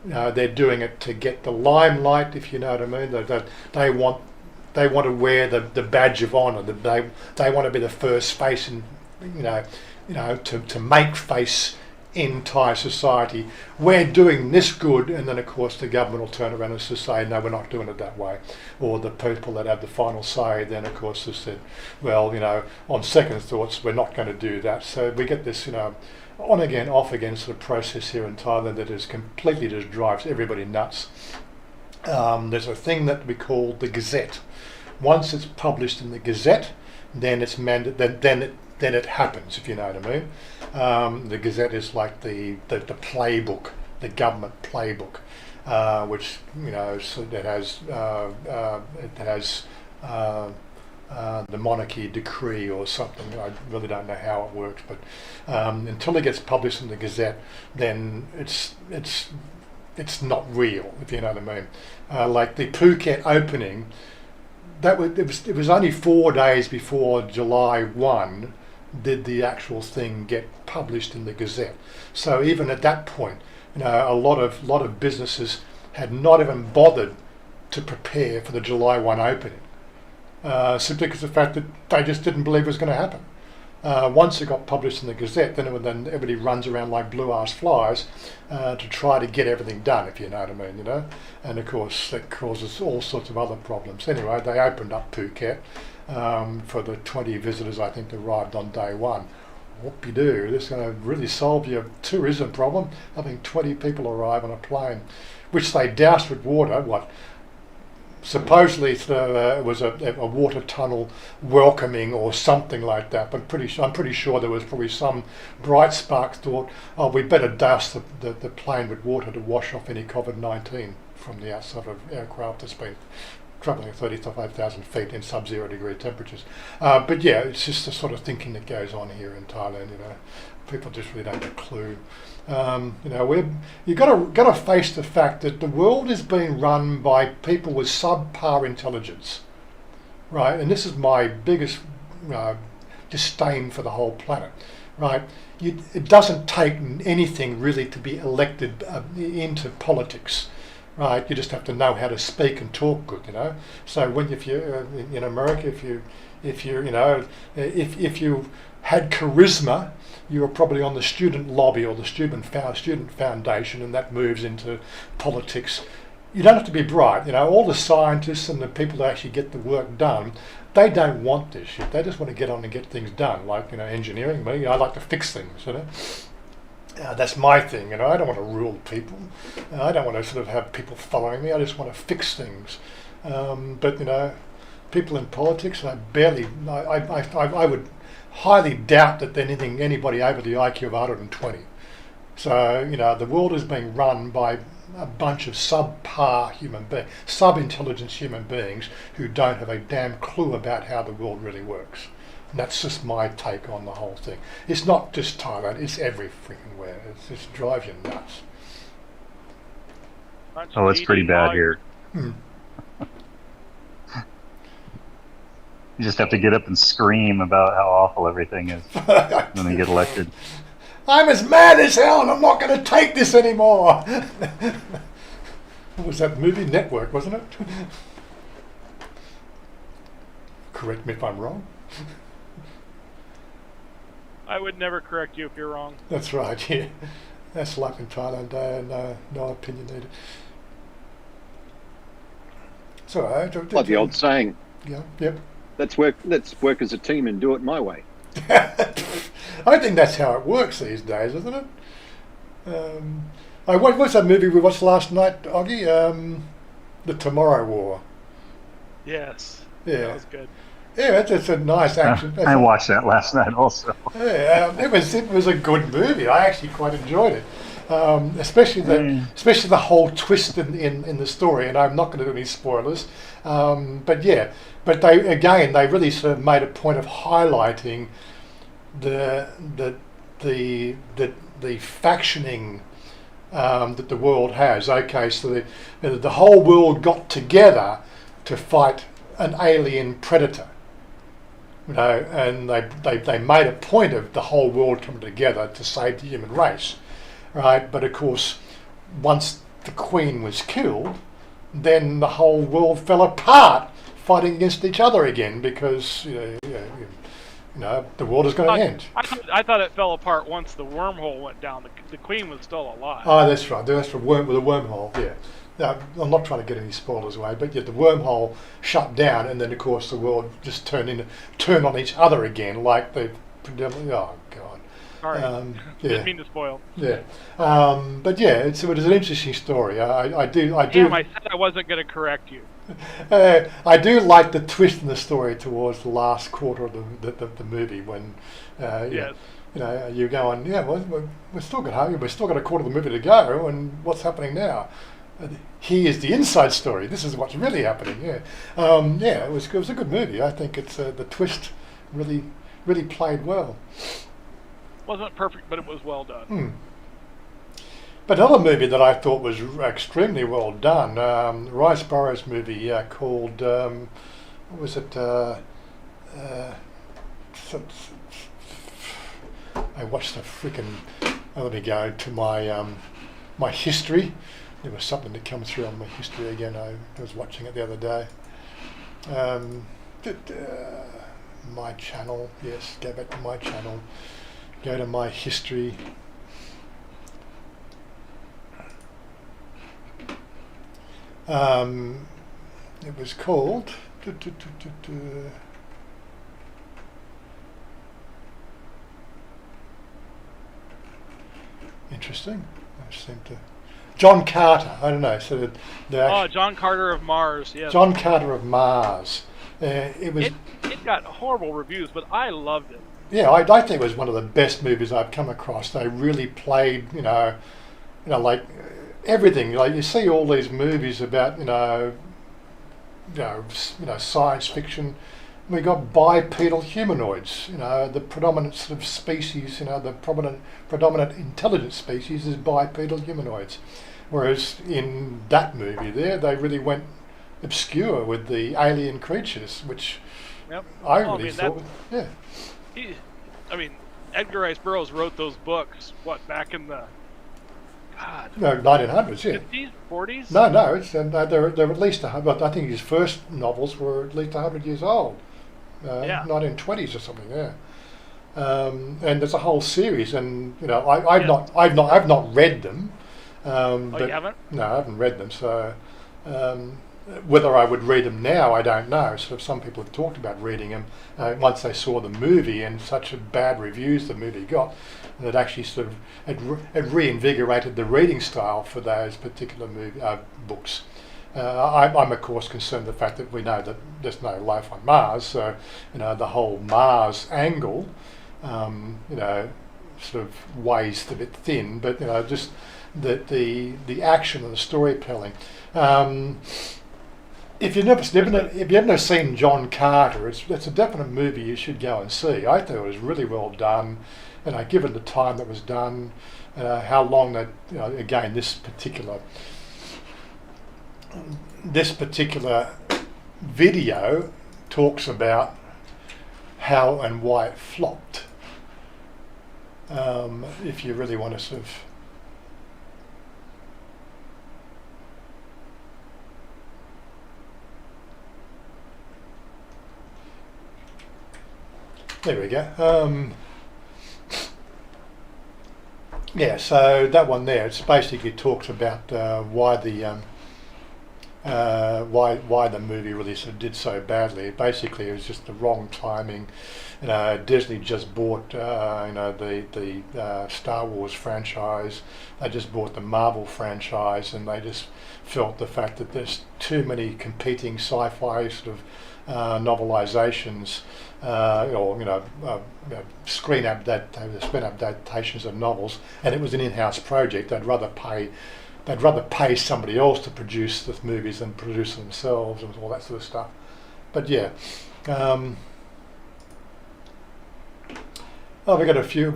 they're doing it to get the limelight, if you know what I mean. They want to wear the badge of honour. They want to be the first face, and to make face in Thai society. We're doing this good, and then of course the government will turn around and say, no, we're not doing it that way. Or the people that have the final say then of course have said, well, on second thoughts we're not going to do that. So we get this on again, off again sort of process here in Thailand that is completely just drives everybody nuts. There's a thing that we call the Gazette. Once it's published in the Gazette, then it's then it happens, if you know what I mean. The Gazette is like the playbook, the government playbook, which so that has the monarchy decree or something. I really don't know how it works, but until it gets published in the Gazette, then it's not real, if you know what I mean. Like the Phuket opening, it was only 4 days before July 1 did the actual thing get published in the Gazette. So even at that point, a lot of businesses had not even bothered to prepare for the July 1 opening, simply because of the fact that they just didn't believe it was going to happen. Once it got published in the Gazette, then everybody runs around like blue-ass flies to try to get everything done, if you know what I mean, And of course that causes all sorts of other problems. Anyway, they opened up Phuket for the 20 visitors I think that arrived on day one. Whoop-de-doo, this is going to really solve your tourism problem, having 20 people arrive on a plane, which they doused with water, supposedly it was a water tunnel welcoming or something like that, but I'm pretty sure there was probably some bright sparks thought, oh, we better douse the plane with water to wash off any COVID-19 from the outside of aircraft that's been travelling at 35,000 feet in sub-zero degree temperatures. But yeah, it's just the sort of thinking that goes on here in Thailand. People just really don't have a clue. You've got to face the fact that the world is being run by people with subpar intelligence, right? And this is my biggest disdain for the whole planet, right? It doesn't take anything really to be elected into politics, right? You just have to know how to speak and talk good, So if you're in America, if you had charisma, you were probably on the student lobby or the student foundation, and that moves into politics. You don't have to be bright. All the scientists and the people that actually get the work done, they don't want this shit. They just want to get on and get things done. Like engineering, me, I like to fix things. That's my thing. I don't want to rule people. I don't want to sort of have people following me. I just want to fix things. But people in politics, I would highly doubt that anybody over the IQ of 120. So the world is being run by a bunch of subpar human beings, sub-intelligence human beings who don't have a damn clue about how the world really works. And that's just my take on the whole thing. It's not just Thailand, it's every freaking where. It just drives you nuts. Oh, it's pretty bad here. You just have to get up and scream about how awful everything is when they get elected. I'm as mad as hell and I'm not going to take this anymore. What was that movie? Network, wasn't it? Correct me if I'm wrong. I would never correct you if you're wrong. That's right, yeah. That's life in Thailand, no opinion needed. It's all right. Like the old saying, Yeah, yep. let's work as a team and do it my way. I think that's how it works these days, isn't it? What's that movie we watched last night, Oggy? The Tomorrow War. Yes. Yeah. That was good. Yeah, that's a nice action. I watched that last night also. Yeah, it was a good movie. I actually quite enjoyed it, especially the whole twist in the story. And I'm not going to do any spoilers, but they really sort of made a point of highlighting the factioning that the world has. Okay, so the whole world got together to fight an alien predator. And they made a point of the whole world coming together to save the human race, right? But of course, once the Queen was killed, then the whole world fell apart, fighting against each other again because the world is going to end. I thought it fell apart once the wormhole went down. The Queen was still alive. Oh, that's right. That's the wormhole. Yeah. Now, I'm not trying to get any spoilers away, but yeah, the wormhole shut down, and then of course the world just turned on each other again, like they. Oh God. All right. Didn't mean to spoil. Yeah. But yeah, it was an interesting story. I do. Damn, I said I wasn't going to correct you. I do like the twist in the story towards the last quarter of the movie when. Yes. You're going. Yeah. Well, we're still got a quarter of the movie to go, and what's happening now? Here's the inside story. This is what's really happening. Yeah, it was a good movie. I think it's the twist really played well. Wasn't perfect, but it was well done. But another movie that I thought was extremely well done, Rice Burroughs movie called what was it? I watched the freaking. Let me go to my history. There was something that comes through on my history again. I was watching it the other day. My channel, yes, go back to my channel. Go to my history. It was called. Interesting. I seem to. John Carter. I don't know. So John Carter of Mars. Yes. John Carter of Mars. It got horrible reviews, but I loved it. Yeah, I think it was one of the best movies I've come across. They really played, like everything. Like you see all these movies about, science fiction. We got bipedal humanoids. The predominant sort of species. The predominant intelligent species is bipedal humanoids. Whereas in that movie there, they really went obscure with the alien creatures, which I really thought, yeah. Edgar Rice Burroughs wrote those books, back in the, 1900s, yeah. 50s, 40s? No, it's they're at least 100. I think his first novels were at least 100 years old. 1920s or something, yeah. And there's a whole series, and I've not read them. But, you haven't? No, I haven't read them. So whether I would read them now, I don't know. So some people have talked about reading them once they saw the movie and such bad reviews the movie got, and it actually sort of it reinvigorated the reading style for those particular books. I'm of course concerned with the fact that we know that there's no life on Mars, so the whole Mars angle, sort of weighs a bit thin. But just the action and the storytelling. If you've never seen John Carter, it's a definite movie you should go and see. I thought it was really well done, and given the time that was done, how long that again this particular video talks about how and why it flopped. If you really want to sort of. There we go. Yeah, so that one there, it's basically talks about why the why the movie really sort of did so badly. Basically, it was just the wrong timing. Disney just bought the Star Wars franchise. They just bought the Marvel franchise, and they just felt the fact that there's too many competing sci-fi sort of novelizations screen adaptations of novels, and it was an in-house project. They'd rather pay somebody else to produce the movies than produce themselves and all that sort of stuff. But yeah, we got a few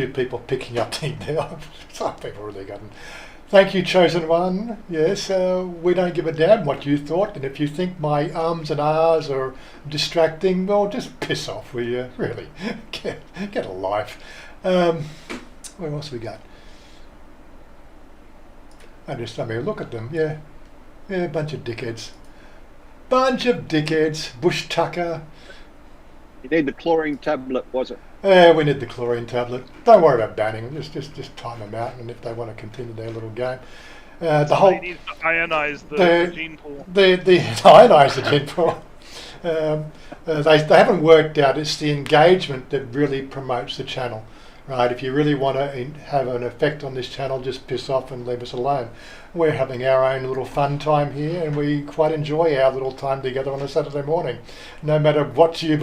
people picking up the some people really got. Thank you, chosen one. Yes, we don't give a damn what you thought, and if you think my ums and ahs are distracting, well, just piss off, will you? Really, get a life. What else we got? Look at them. Yeah, bunch of dickheads. Bush Tucker. You need the chlorine tablet, was it? We need the chlorine tablet. Don't worry about banning them. Just time them out, and if they want to continue their little game, Somebody needs to ionize the gene pool. Ionize the gene pool. They haven't worked out. It's the engagement that really promotes the channel, right? If you really want to have an effect on this channel, just piss off and leave us alone. We're having our own little fun time here, and we quite enjoy our little time together on a Saturday morning. No matter what you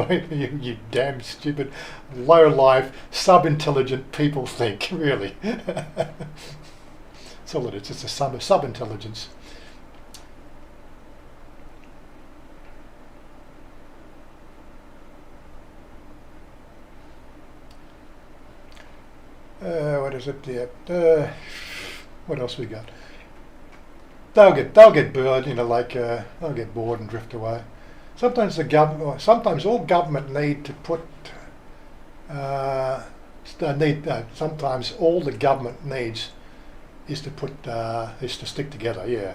damn stupid, low-life, sub-intelligent people think, really. That's all it is. It's a sub-intelligence. What is it there? What else we got? They'll get bored, they'll get bored and drift away. Sometimes all government need to put. Sometimes all the government needs is to stick together. Yeah.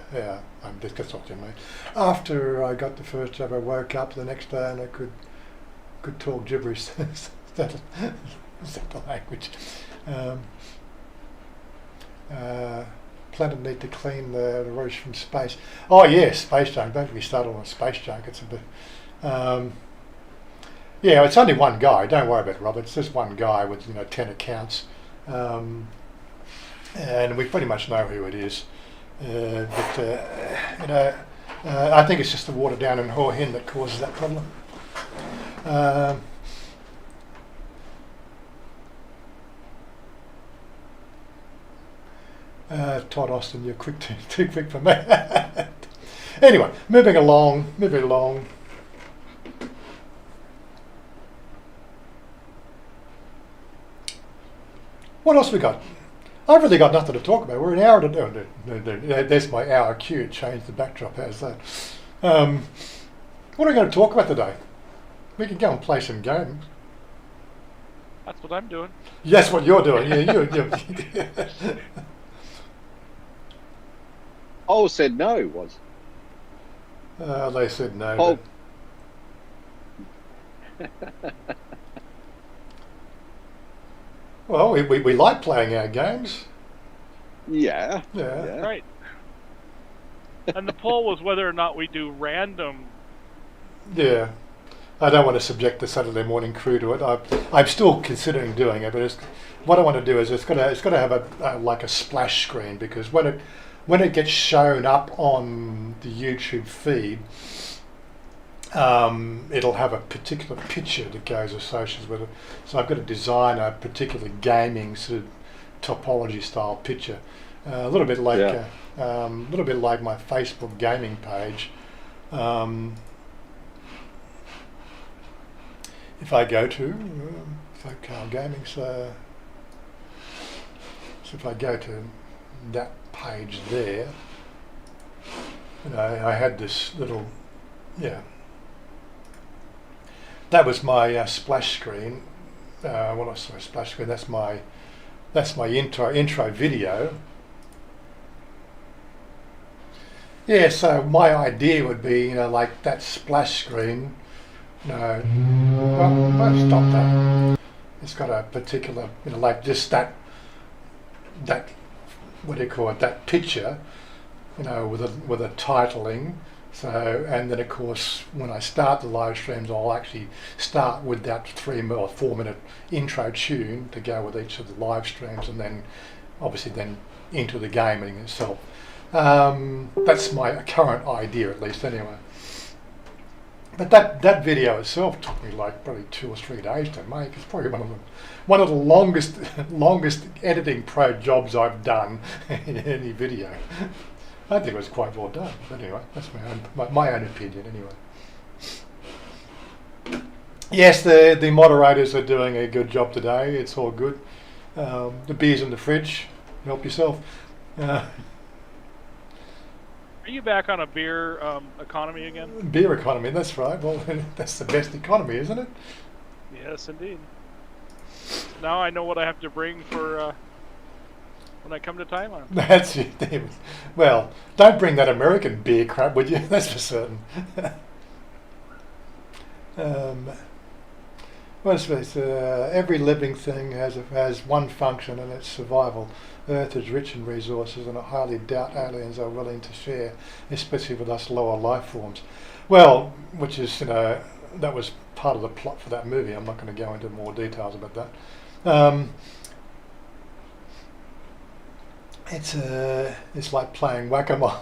That's what you mean. After I got the first job, I woke up the next day and I could talk gibberish. Is that the language? Planet need to clean the roosh from space. Oh yes, space junk. Don't get me started on space junk. It's a bit. It's only one guy. Don't worry about it, Robert. It's just one guy with 10 accounts, and we pretty much know who it is. I think it's just the water down in Hor Hin that causes that problem. Todd Austin, you're too quick for me. Anyway, moving along. What else we got? I've really got nothing to talk about. We're an hour to do. There's my hour cue. Change the backdrop. How's that? What are we going to talk about today? We can go and play some games. That's what I'm doing. That's what you're doing. Yeah, you. Oh, said no, was. They said no. Oh. Well, we like playing our games. Yeah. Right. And the poll was whether or not we do random. Yeah. I don't want to subject the Saturday morning crew to it. I'm still considering doing it, but what I want to do is it's got to have a splash screen, because when it gets shown up on the YouTube feed, it'll have a particular picture that goes associated with it. So I've got to design a particular gaming sort of topology style picture, a little bit like my Facebook gaming page. If I go to PopeKael Gaming, so if I go to that page there, I had this little, that was my splash screen. When I say splash screen, that's my intro video. Yeah, so my idea would be, like that splash screen. No, well, stop that. It's got a particular, like just that, what do you call it, that picture with a titling. So, and then of course, when I start the live streams, I'll actually start with that 3 or 4 minute intro tune to go with each of the live streams, and then obviously then into the gaming itself. That's my current idea, at least, anyway. But that video itself took me like probably 2 or 3 days to make. It's probably one of the longest editing pro jobs I've done in any video. I think it was quite well done. But anyway, that's my own opinion anyway. Yes, the moderators are doing a good job today. It's all good. The beer's in the fridge. Help yourself. Are you back on a beer economy again? Beer economy, that's right. Well, that's the best economy, isn't it? Yes, indeed. Now I know what I have to bring for when I come to Thailand. That's it. Well, don't bring that American beer crap, would you? That's for certain. Every living thing has one function, and it's survival. Earth is rich in resources, and I highly doubt aliens are willing to share, especially with us lower life forms. Well, which is, that was part of the plot for that movie. I'm not going to go into more details about that. It's like playing whack-a-mole.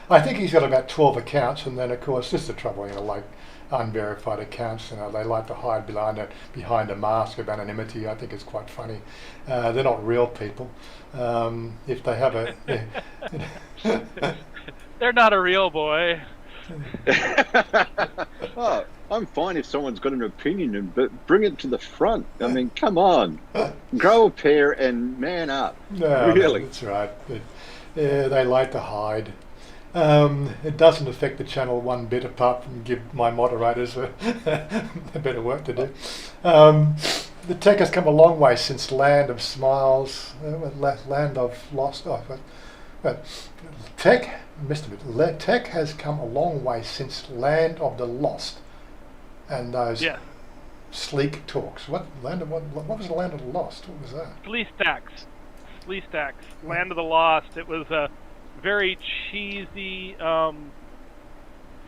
I think he's got about 12 accounts, and then of course this is the trouble, like unverified accounts. They like to hide behind a mask of anonymity. I think it's quite funny. They're not real people. If they have a, they're not a real boy. Oh, I'm fine if someone's got an opinion, but bring it to the front. I mean, come on, grow a pair and man up. No, really, that's right. They like to hide. It doesn't affect the channel one bit, apart from give my moderators a bit of work to do. The tech has come a long way since Land of Smiles, Land of Lost. Tech has come a long way since Land of the Lost, and those sleek talks. What was the Land of the Lost? What was that? Flea Stacks, Land of the Lost. It was a very cheesy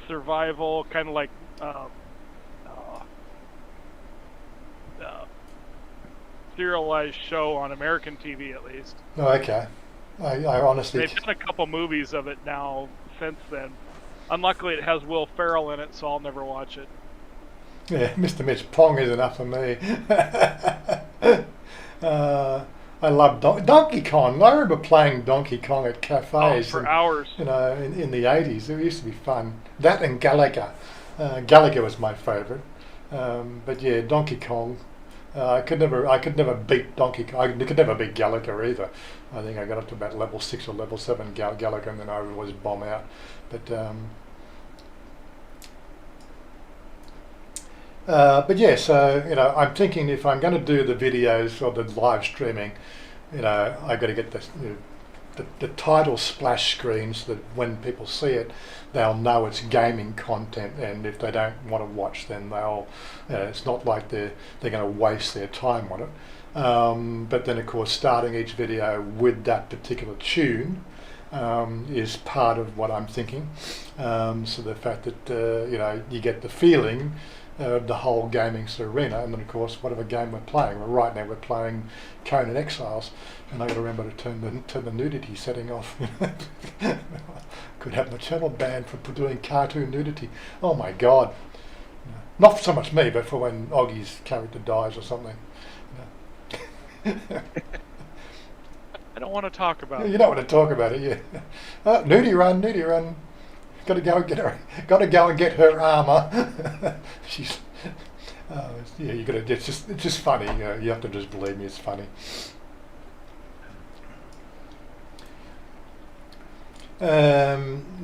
survival, kind of like serialized show on American TV, at least. Oh, okay. I honestly... They've done a couple movies of it now since then. Unluckily, it has Will Ferrell in it, so I'll never watch it. Yeah, Mr. Mitch Pong is enough for me. I love Donkey Kong. I remember playing Donkey Kong at cafes for hours. In the 80s. It used to be fun. That and Galaga. Galaga was my favourite. But yeah, Donkey Kong. I could never beat Donkey Kong. I could never beat Galaga either. I think I got up to about level 6 or level 7 Galaga, and then I would always bomb out. But yeah, so I'm thinking if I'm going to do the videos or the live streaming, I've got to get the title splash screen so that when people see it, they'll know it's gaming content, and if they don't want to watch, then they'll. It's not like they're going to waste their time on it. But then, of course, starting each video with that particular tune is part of what I'm thinking. So the fact that you get the feeling of the whole gaming arena, and then of course whatever game we're playing. Right now we're playing Conan Exiles, and I got to remember to turn the nudity setting off. Could have my channel banned for doing cartoon nudity. Oh my God! Not so much me, but for when Oggie's character dies or something. I don't want to talk about it. You don't want to talk about it, yeah. Nudie run. Got to go and get her armor. She's, yeah. You got to. It's just funny. You have to just believe me. It's funny.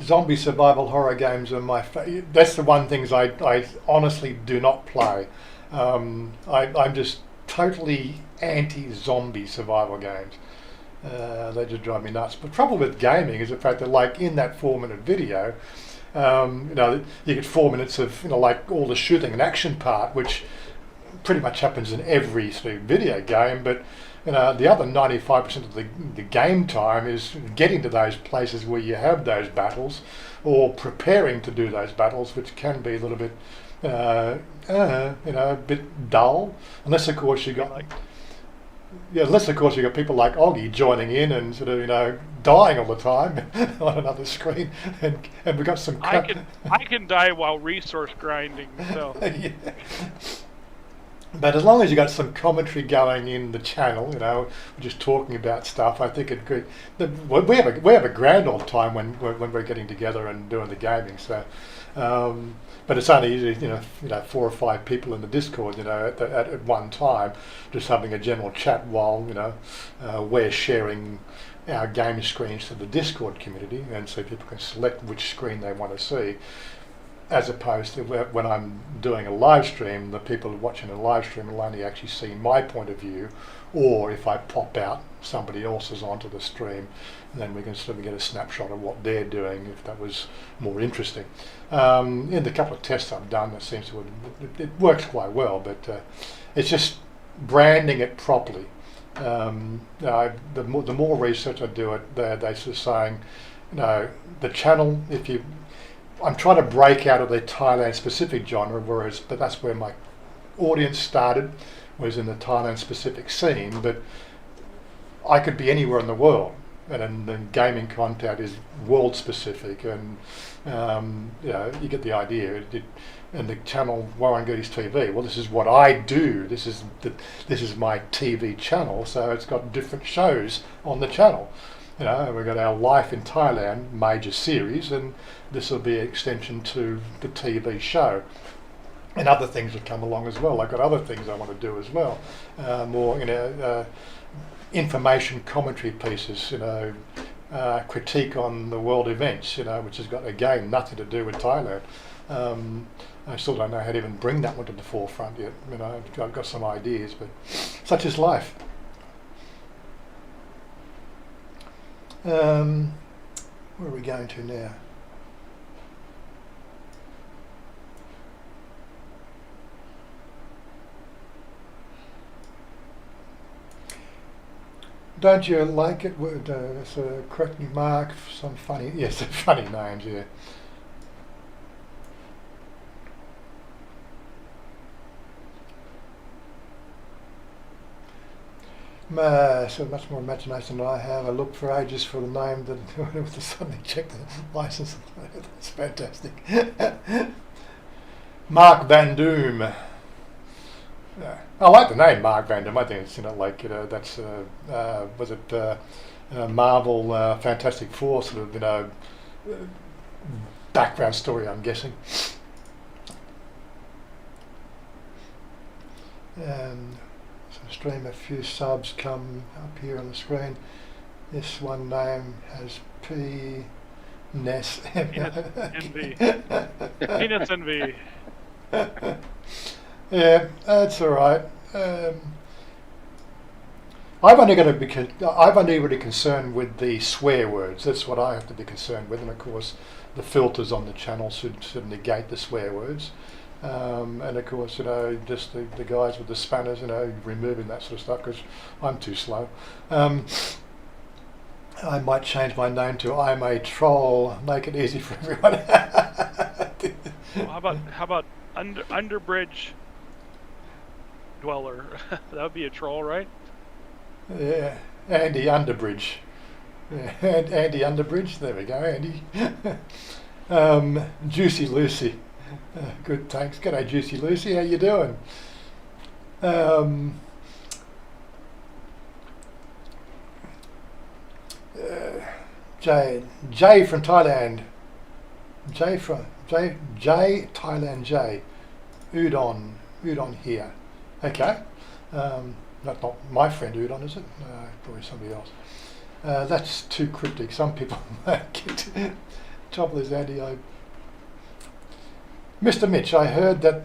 Zombie survival horror games are my favorite. That's the one things I honestly do not play. I'm just totally anti-zombie survival games. They just drive me nuts. But the trouble with gaming is the fact that, like in that 4-minute video, you get 4 minutes of like all the shooting and action part, which pretty much happens in every sort of video game, but the other 95% of the game time is getting to those places where you have those battles, or preparing to do those battles, which can be a little bit, a bit dull, unless of course you got people like Oggy joining in and sort of dying all the time on another screen, and we've got some. I can die while resource grinding. So. Yeah. But as long as you got some commentary going in the channel, we're just talking about stuff, I think it could. We have a grand old time when we're getting together and doing the gaming. So, but it's only usually 4 or 5 people in the Discord, at one time, just having a general chat while we're sharing our game screens to the Discord community, and so people can select which screen they want to see. As opposed to when I'm doing a live stream, the people watching a live stream will only actually see my point of view, or if I pop out somebody else's onto the stream, and then we can sort of get a snapshot of what they're doing if that was more interesting. In the couple of tests I've done, it seems to it works quite well, but it's just branding it properly. The more research I do it, they're sort of saying, the channel, I'm trying to break out of the Thailand specific genre, but that's where my audience started, was in the Thailand specific scene, but I could be anywhere in the world, and the gaming content is world specific, and you get the idea. And the channel Warren Goody's TV, well, this is what I do. This is my TV channel, so it's got different shows on the channel. We've got our Life in Thailand major series, and this will be an extension to the TV show. And other things will come along as well. I've got other things I want to do as well. More, information commentary pieces, critique on the world events, which has got, again, nothing to do with Thailand. I still don't know how to even bring that one to the forefront yet. I've got some ideas, but such is life. Where are we going to now? Don't you like it? Correct me, Mark. Some funny names, yeah. So much more imagination than I have. I looked for ages for the name that suddenly checked the license. That's fantastic. Mark Van Doom. I like the name Mark Van Doom. I think it's that's was it Marvel Fantastic Four sort of background story, I'm guessing. Stream, a few subs come up here on the screen. This one name has P. Ness. Envy. Peanuts envy. Yeah, that's all right. I've only really concerned with the swear words. That's what I have to be concerned with, and of course, the filters on the channel should negate the swear words. And of course, just the guys with the spanners, removing that sort of stuff, because I'm too slow. I might change my name to I'm a Troll, make it easy for everyone. Well, how about Underbridge Dweller? That would be a troll, right? Yeah, Andy Underbridge. Yeah, Andy Underbridge, there we go, Andy. Juicy Lucy. Good, thanks. G'day, Juicy Lucy. How you doing? Jay from Thailand. Jay Thailand J. Udon here. Okay. Not my friend Udon, is it? Probably somebody else. That's too cryptic. Some people get. Trouble is, Andy, Mr. Mitch, I heard that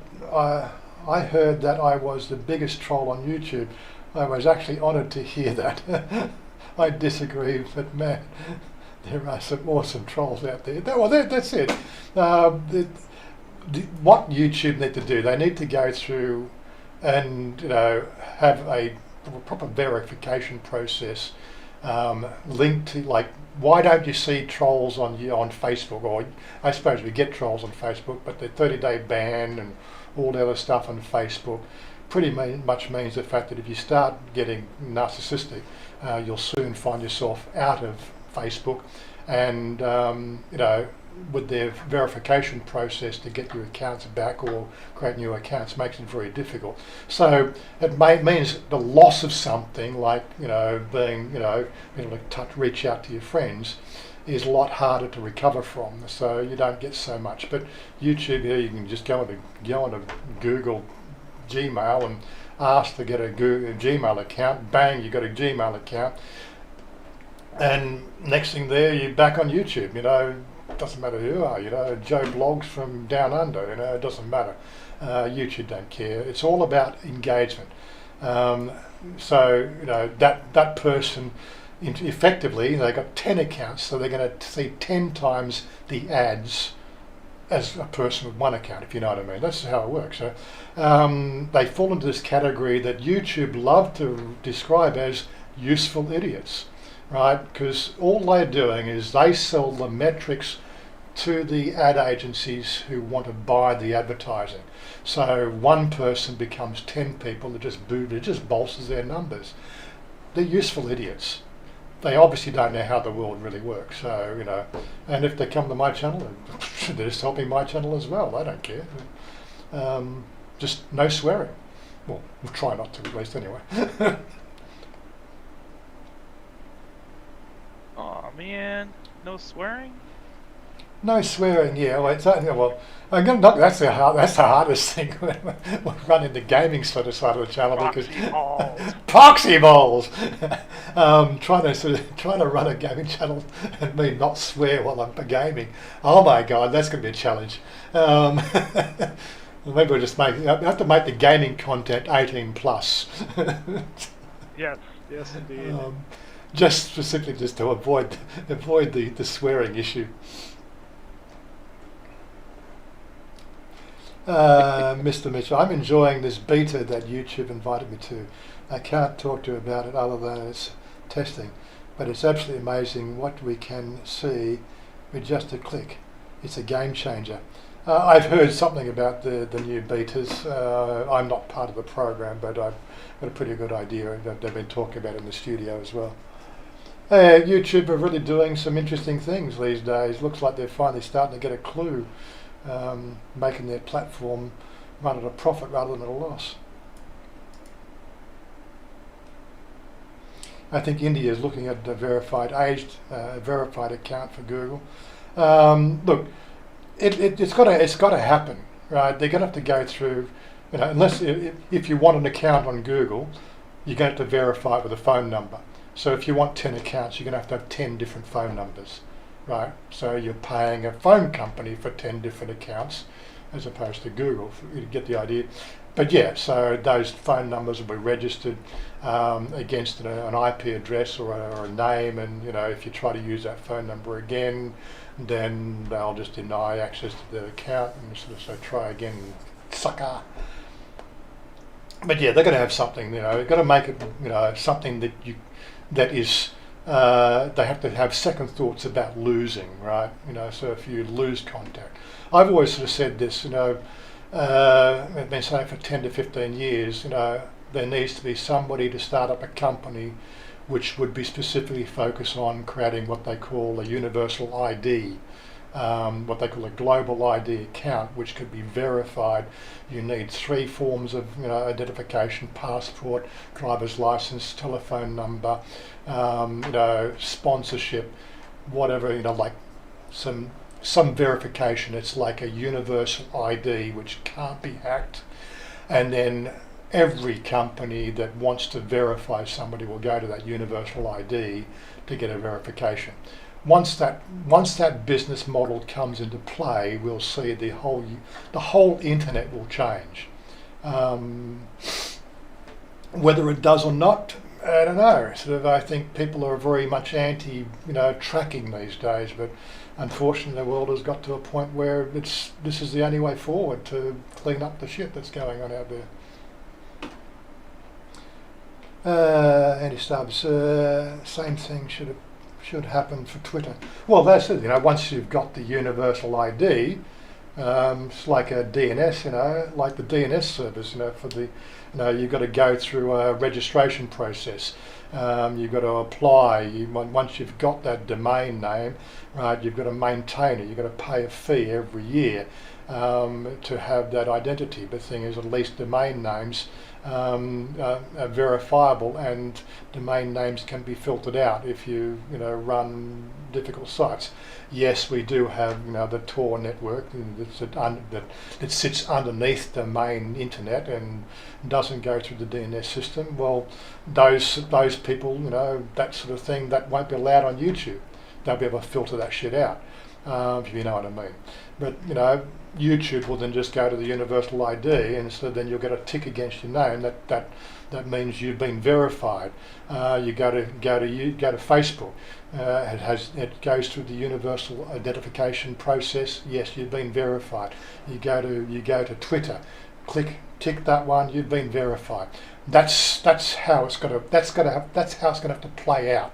I was the biggest troll on YouTube. I was actually honoured to hear that. I disagree, but man, there are some awesome trolls out there. That's it. What YouTube need to do, they need to go through and have a proper verification process linked to, like, why don't you see trolls on Facebook? Or I suppose we get trolls on Facebook, but the 30-day ban and all the other stuff on Facebook pretty much means the fact that if you start getting narcissistic, you'll soon find yourself out of Facebook, and with their verification process to get your accounts back or create new accounts makes it very difficult. So it means the loss of something like being able to reach out to your friends is a lot harder to recover from. So you don't get so much. But YouTube here, you can just go into Google Gmail and ask to get a Gmail account. Bang, you got a Gmail account, and next thing there, you're back on YouTube. It doesn't matter who you are. Joe Blogs from down under. It doesn't matter. YouTube don't care. It's all about engagement. So that person, effectively, they got 10 accounts, so they're going to see 10 times the ads as a person with one account, if you know what I mean. That's how it works. So, they fall into this category that YouTube love to describe as useful idiots, right? Because all they're doing is they sell the metrics to the ad agencies who want to buy the advertising. So one person becomes 10 people that it just bolsters their numbers. They're useful idiots. They obviously don't know how the world really works. So, and if they come to my channel, they're just helping my channel as well. I don't care. Just no swearing. Well, we'll try not to, at least anyway. Aw, man. No swearing? No swearing, yeah. Well, I'm gonna knock. That's the hardest thing when running the gaming sort of side of the channel, because proxy balls. Trying to run a gaming channel and me not swear while I'm gaming. Oh my God, that's gonna be a challenge. Maybe we'll I have to make the gaming content 18 plus. Yes, indeed. Just specifically to avoid the swearing issue. Mr. Mitchell, I'm enjoying this beta that YouTube invited me to. I can't talk to you about it other than it's testing, but it's absolutely amazing what we can see with just a click. It's a game changer. I've heard something about the new betas. I'm not part of the program, but I've got a pretty good idea that they've been talking about it in the studio as well. YouTube are really doing some interesting things these days. Looks like they're finally starting to get a clue, making their platform run at a profit rather than a loss. I think India is looking at a verified account for Google. Look, it's got to happen, right? They're going to have to go through, unless if you want an account on Google, you're going to have to verify it with a phone number. So if you want 10 accounts, you're going to have 10 different phone numbers, right? So you're paying a phone company for 10 different accounts as opposed to Google. You get the idea. But yeah, so those phone numbers will be registered against an IP address or a name, and if you try to use that phone number again, then they'll just deny access to the account and sort of say try again, sucker. But yeah, they're going to have something. They've got to make it something that is. They have to have second thoughts about losing, right? So if you lose contact, I've always sort of said this. I've been saying for 10 to 15 years. There needs to be somebody to start up a company which would be specifically focused on creating what they call a universal ID, what they call a global ID account, which could be verified. You need 3 forms of identification: passport, driver's license, telephone number, sponsorship, whatever, like some verification. It's like a universal ID which can't be hacked, and then every company that wants to verify somebody will go to that universal ID to get a verification. Once that business model comes into play, we'll see the whole internet will change. Whether it does or not, I don't know. I think people are very much anti, tracking these days, but unfortunately the world has got to a point where this is the only way forward to clean up the shit that's going on out there. Anti-subs, same thing should happen for Twitter. Well, that's it. Once you've got the universal ID, it's like a DNS. Like the DNS service. For the, you've got to go through a registration process. You've got to apply. Once you've got that domain name, right, you've got to maintain it. You've got to pay a fee every year to have that identity. The thing is, at least domain names are verifiable, and domain names can be filtered out if you run difficult sites. Yes, we do have the Tor network that sits underneath the main internet and doesn't go through the DNS system. Well, those people, that sort of thing, that won't be allowed on YouTube. They'll be able to filter that shit out, if you know what I mean. But YouTube will then just go to the universal ID, and so then you'll get a tick against your name that means you've been verified. You go to Facebook. It goes through the universal identification process. Yes, you've been verified. You go to Twitter. Tick that one. You've been verified. That's how it's going to have to play out.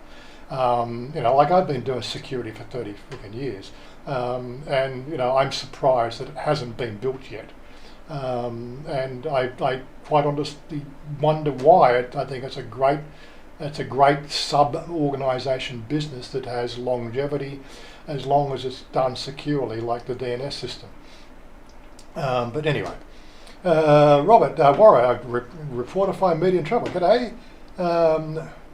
Like I've been doing security for 30 freaking years. And I'm surprised that it hasn't been built yet, and I quite honestly wonder why. I think it's a great sub-organisation business that has longevity, as long as it's done securely, like the DNS system. But anyway, Robert Warren, reporter for Media and Travel. G'day.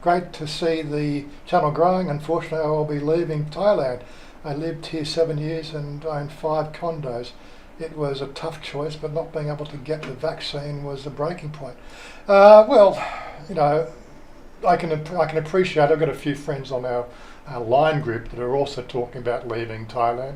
Great to see the channel growing. Unfortunately, I will be leaving Thailand. I lived here 7 years and owned 5 condos. It was a tough choice, but not being able to get the vaccine was the breaking point. Well, I can appreciate. I've got a few friends on our line group that are also talking about leaving Thailand.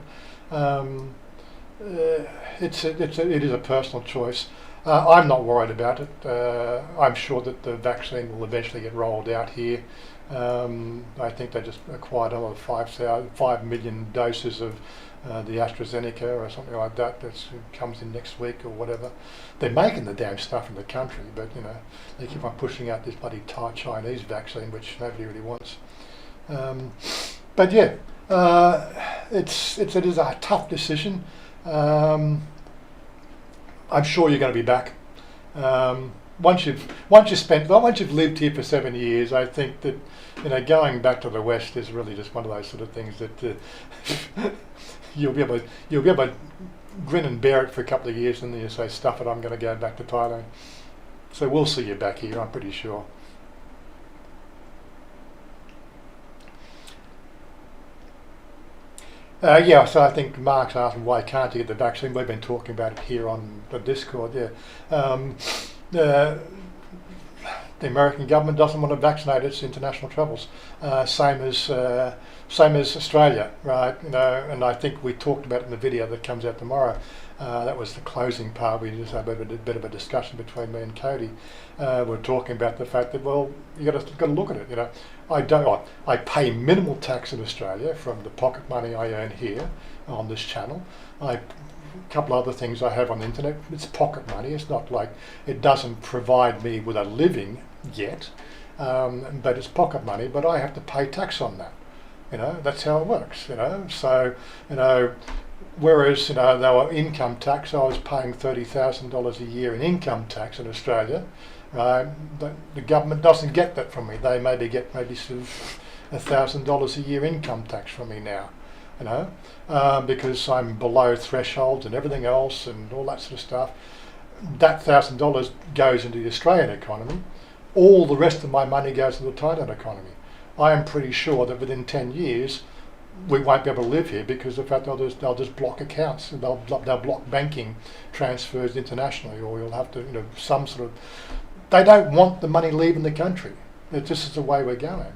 It is a personal choice. I'm not worried about it. I'm sure that the vaccine will eventually get rolled out here. I think they just acquired another 5 million doses of the AstraZeneca or something like that. That comes in next week or whatever. They're making the damn stuff in the country, but they keep on pushing out this bloody Chinese vaccine, which nobody really wants. But yeah, it is a tough decision. I'm sure you're going to be back. Once you've lived here for 7 years, I think that going back to the West is really just one of those sort of things that you'll be able to grin and bear it for a couple of years, and then you say, "Stuff it, I'm going to go back to Thailand." So we'll see you back here, I'm pretty sure. Yeah, so I think Mark's asking why can't you get the vaccine. We've been talking about it here on the Discord. Yeah. The American government doesn't want to vaccinate its international travels, same as Australia, right? And I think we talked about it in the video that comes out tomorrow. That was the closing part. We just had a bit of a discussion between me and Cody. We're talking about the fact that, well, you got to look at it. I pay minimal tax in Australia from the pocket money I earn here on this channel. A couple of other things I have on the internet. It's pocket money. It's not like it doesn't provide me with a living yet, but it's pocket money. But I have to pay tax on that. That's how it works. So whereas our income tax, I was paying $30,000 a year in income tax in Australia. But the government doesn't get that from me. They get sort of $1,000 a year income tax from me now. Because I'm below thresholds and everything else and all that sort of stuff. That $1,000 goes into the Australian economy. All the rest of my money goes to the Thailand economy. I am pretty sure that within 10 years we won't be able to live here because of the fact they'll just block accounts. They'll block banking transfers internationally, or you'll have to some sort of. They don't want the money leaving the country. It's just the way we're going,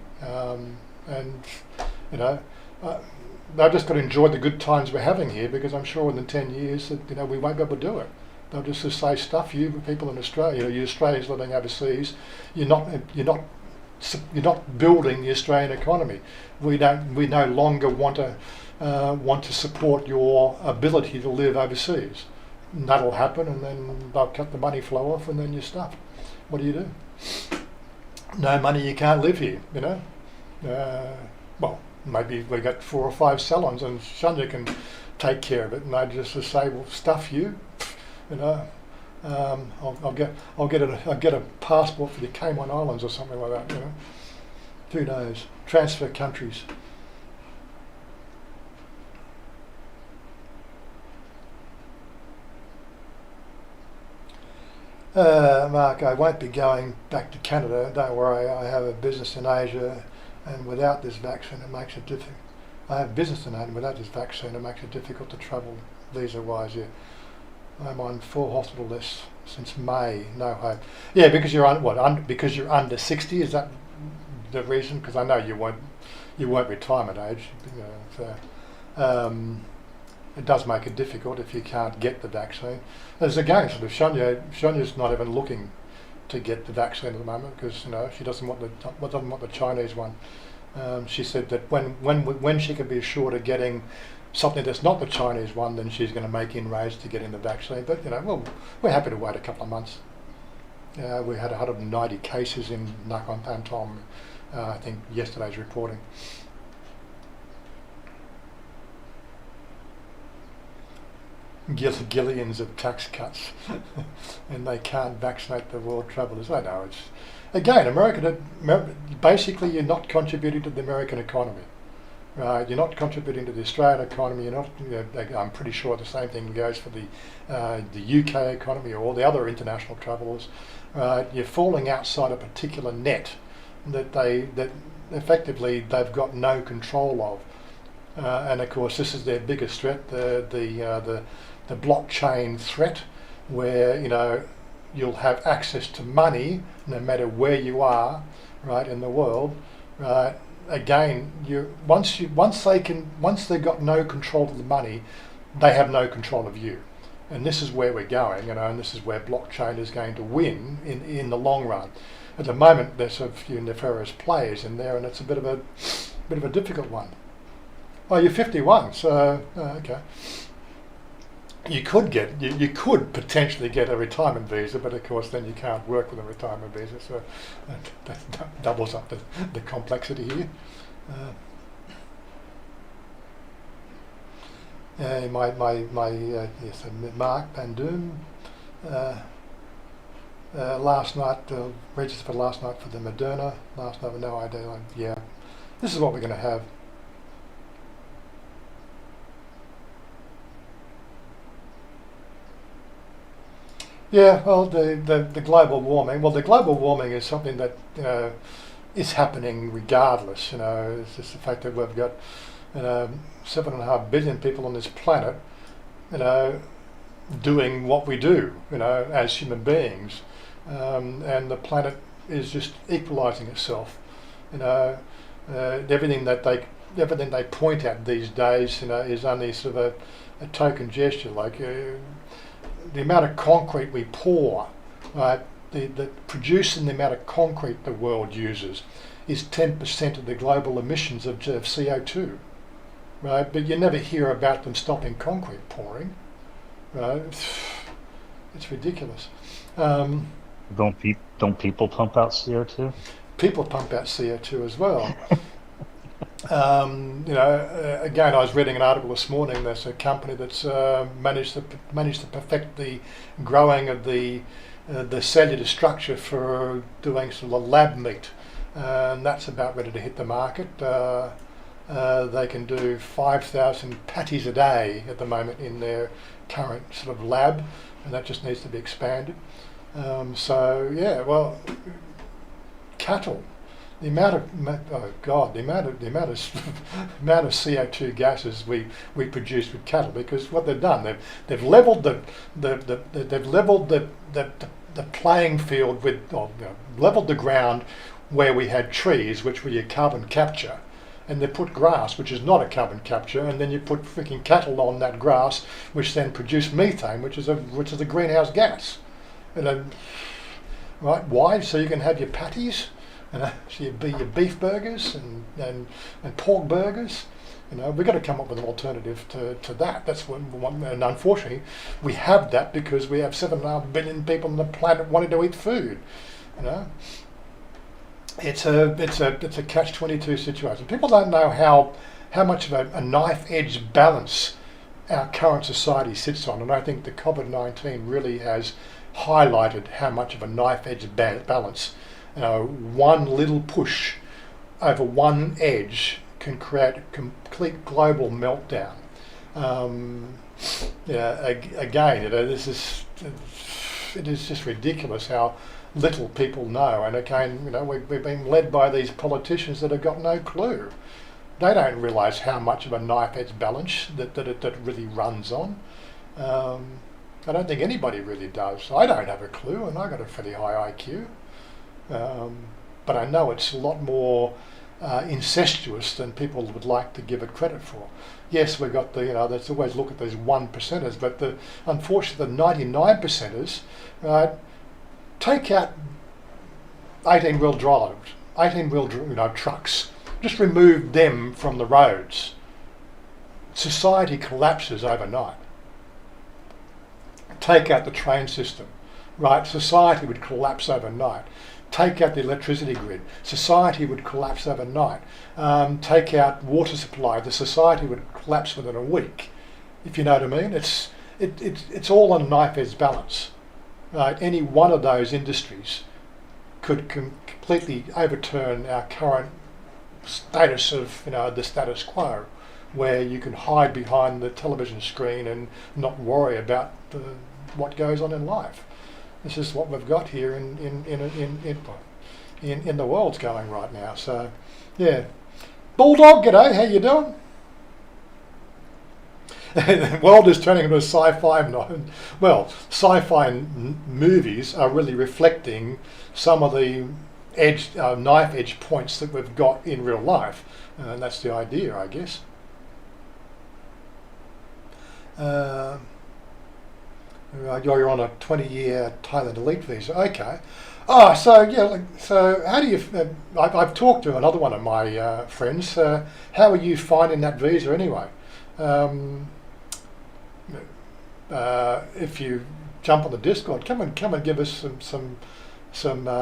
they've just got to enjoy the good times we're having here, because I'm sure within 10 years that we won't be able to do it. They'll just say, "Stuff you people in Australia, you Australians living overseas, you're not building the Australian economy. We no longer want to support your ability to live overseas." And that'll happen, and then they'll cut the money flow off, and then you're stuffed. What do you do? no money, you can't live here, you know. Well, maybe we got 4 or 5 salons and Chanya can take care of it, and they just say, well, stuff you, you know. I'll get a passport for the Cayman Islands or something like that, you know. Who knows? Transfer countries. Mark, I won't be going back to Canada. Don't worry, I have a business in Asia, and without this vaccine, it makes it difficult. I have business in Asia, and without this vaccine, it makes it difficult to travel visa-wise. Yeah, I'm on 4 hospital lists since May. No hope. Yeah, because you're because you're under 60. Is that the reason? Because I know you weren't retirement age. You know, so, it does make it difficult if you can't get the vaccine. As again, sort of Chanya's not even looking to get the vaccine at the moment because, you know, she doesn't want the Chinese one. She said that when she can be assured of getting something that's not the Chinese one, then she's going to make inroads to getting the vaccine. But, you know, well, we're happy to wait a couple of months. We had 190 cases in Nakhon Pathom, I think yesterday's reporting. Gillions of tax cuts, and they can't vaccinate the world travellers. I know it's again basically you're not contributing to the American economy, right? You're not contributing to the Australian economy. You're not. I'm pretty sure the same thing goes for the UK economy or all the other international travellers. You're falling outside a particular net that effectively they've got no control of, and of course this is their biggest threat. The blockchain threat, where, you know, you'll have access to money no matter where you are, right, in the world, right? Again, once they've got no control of the money, they have no control of you, and this is where we're going, you know, and this is where blockchain is going to win in the long run. At the moment, there's a few nefarious players in there, and it's a bit of a difficult one. Oh, you're 51, so okay. You could potentially get a retirement visa, but of course then you can't work with a retirement visa, so that doubles up the complexity here. Yes, Mark Pandum. Last night, registered for last night for the Moderna. Last night, no idea. Yeah, this is what we're going to have. Yeah, well, the global warming. Well, the global warming is something that, you know, is happening regardless. You know, it's just the fact that we've got, you know, 7.5 billion people on this planet, you know, doing what we do, you know, as human beings, and the planet is just equalising itself. You know, everything they point at these days, you know, is only sort of a token gesture, like. The amount of concrete we pour, right, producing the amount of concrete the world uses is 10% of the global emissions of CO2, right? But you never hear about them stopping concrete pouring, right? It's ridiculous. Don't people pump out CO2? People pump out CO2 as well. You know, again, I was reading an article this morning. There's a company that's managed to perfect the growing of the cellular structure for doing sort of lab meat, and that's about ready to hit the market. They can do 5,000 patties a day at the moment in their current sort of lab, and that just needs to be expanded. So yeah, well, cattle. The amount of CO2 gases we produce with cattle, because what they've done, they've leveled the playing field with, or, you know, leveled the ground where we had trees, which were your carbon capture, and they put grass, which is not a carbon capture, and then you put freaking cattle on that grass, which then produce methane, which is a greenhouse gas. And right, why? So you can have your patties. You know, so your beef burgers and pork burgers. You know, we've got to come up with an alternative to that. That's one, and unfortunately, we have that because we have 7.5 billion people on the planet wanting to eat food. You know, it's a catch-22 situation. People don't know how much of a knife-edge balance our current society sits on, and I think the COVID-19 really has highlighted how much of a knife-edge balance. One little push over one edge can create a complete global meltdown. Again, it is just ridiculous how little people know. And again, we've been led by these politicians that have got no clue. They don't realise how much of a knife-edge balance that it really runs on. I don't think anybody really does. I don't have a clue, and I've got a fairly high IQ. But I know it's a lot more incestuous than people would like to give it credit for. Yes, we've got let's always look at those 1%ers, but unfortunately the 99%ers, right, take out 18-wheel drives, 18-wheel trucks, just remove them from the roads. Society collapses overnight. Take out the train system, right? Society would collapse overnight. Take out the electricity grid, society would collapse overnight. Take out water supply, the society would collapse within a week. If you know what I mean, it's all on a knife-edge balance. Right? Any one of those industries could completely overturn our current status of the status quo, where you can hide behind the television screen and not worry about what goes on in life. This is what we've got here in the world's going right now. So, yeah. Bulldog, g'day, how you doing? The world is turning into a sci-fi. Well, sci-fi movies are really reflecting some of the knife edge points that we've got in real life. And that's the idea, I guess. You're on a 20-year Thailand elite visa. Okay. So how do you? I've talked to another one of my friends. How are you finding that visa anyway? If you jump on the Discord, come and give us some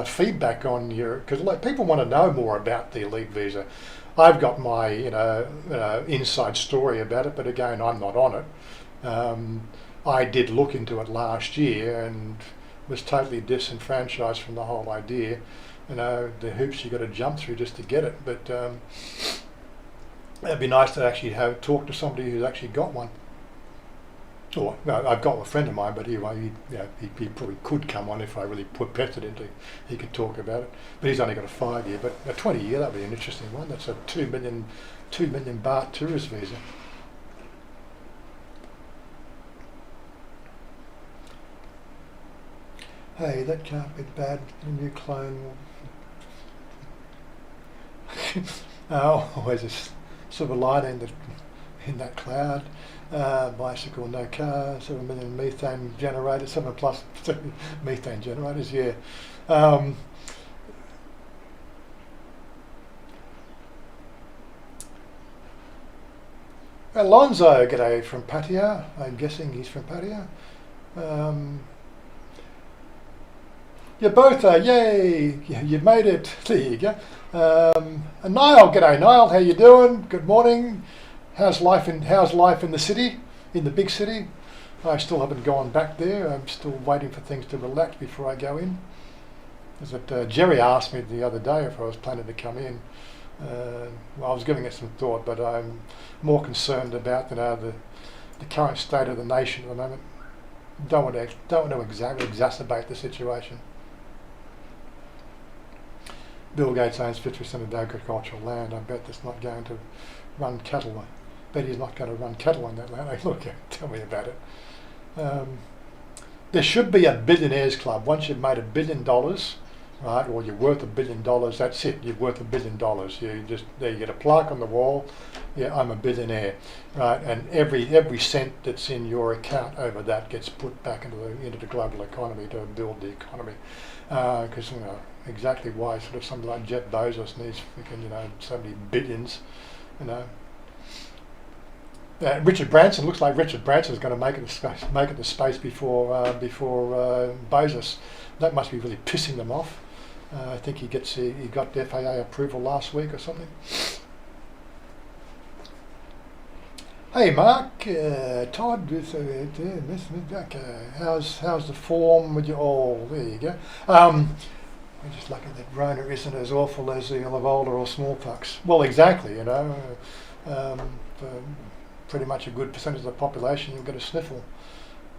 feedback on because people want to know more about the elite visa. I've got my inside story about it, but again, I'm not on it. I did look into it last year and was totally disenfranchised from the whole idea. The hoops you got to jump through just to get it. But it'd be nice to actually talk to somebody who's actually got one. Or I've got a friend of mine, but he probably could come on if I really pestered him. He could talk about it. But he's only got a 5-year. But a 20-year, that'd be an interesting one. That's a 2 million baht tourist visa. Hey, that can't be bad. A new clone. Always a silver lining in that cloud. Bicycle, no car. 7 million methane generators. 7 plus methane generators. Yeah. Alonzo, g'day from Pattaya. I'm guessing he's from Pattaya. You both are, yay! You made it. There you go. And Niall, g'day Niall. How you doing? Good morning. How's life in the city, in the big city? I still haven't gone back there. I'm still waiting for things to relax before I go in. Jerry asked me the other day if I was planning to come in. Well, I was giving it some thought, but I'm more concerned about the current state of the nation at the moment. Don't want to exacerbate the situation. Bill Gates owns 50% of the agricultural land. I bet that's not going to run cattle. I bet he's not going to run cattle on that land. Look, tell me about it. There should be a billionaires club. Once you've made $1 billion, right, or you're worth $1 billion, that's it. You're worth $1 billion. You get a plaque on the wall. Yeah, I'm a billionaire, right? And every cent that's in your account over that gets put back into the global economy to build the economy. Because exactly why sort of somebody like Jeff Bezos needs freaking so many billions, Richard Branson looks like Richard Branson is going to make it to space before Bezos. That must be really pissing them off. I think he got the FAA approval last week or something. Hey Mark, Todd, okay. How's the form with you all? There you go. We're just lucky that Rona isn't as awful as the Ebola or smallpox. Well, exactly, you know. For pretty much a good percentage of the population, you'll get a sniffle.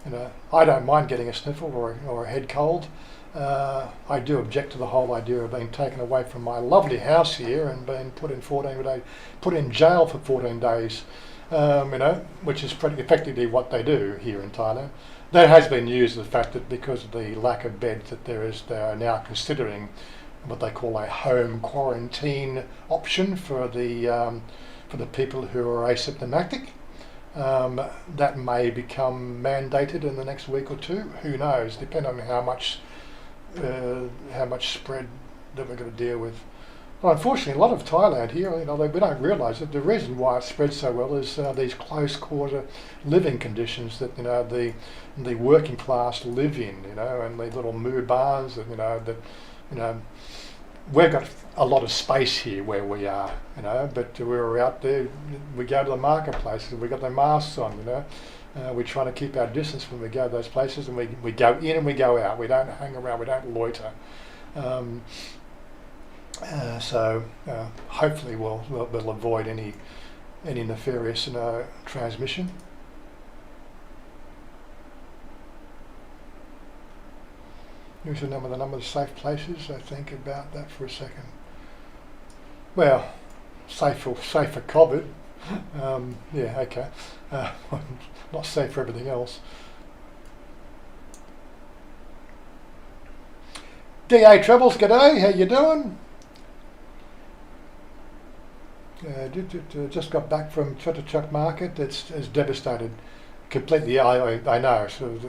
You know, I don't mind getting a sniffle or a head cold. I do object to the whole idea of being taken away from my lovely house here and being put in jail for 14 days. You know, which is pretty effectively what they do here in Thailand. That has been used the fact that because of the lack of beds that they are now considering what they call a home quarantine option for the people who are asymptomatic. That may become mandated in the next week or two. Who knows? Depending on how much spread that we're going to deal with. Well, unfortunately, a lot of Thailand here, you know, we don't realise that the reason why it spreads so well is these close quarter living conditions that, you know, the working class live in, you know, and the little moo barns that, you know, we've got a lot of space here where we are, you know, but we're out there, we go to the marketplaces, we got the masks on, you know. We try to keep our distance when we go to those places, and we go in and we go out. We don't hang around, we don't loiter. So hopefully we'll avoid any nefarious transmission. You should know the number of safe places. I think about that for a second. Well, safe for COVID. Yeah, okay. Not safe for everything else. DA Trebles, g'day. How you doing? Just got back from Chuck Market. It's devastated completely. I know. So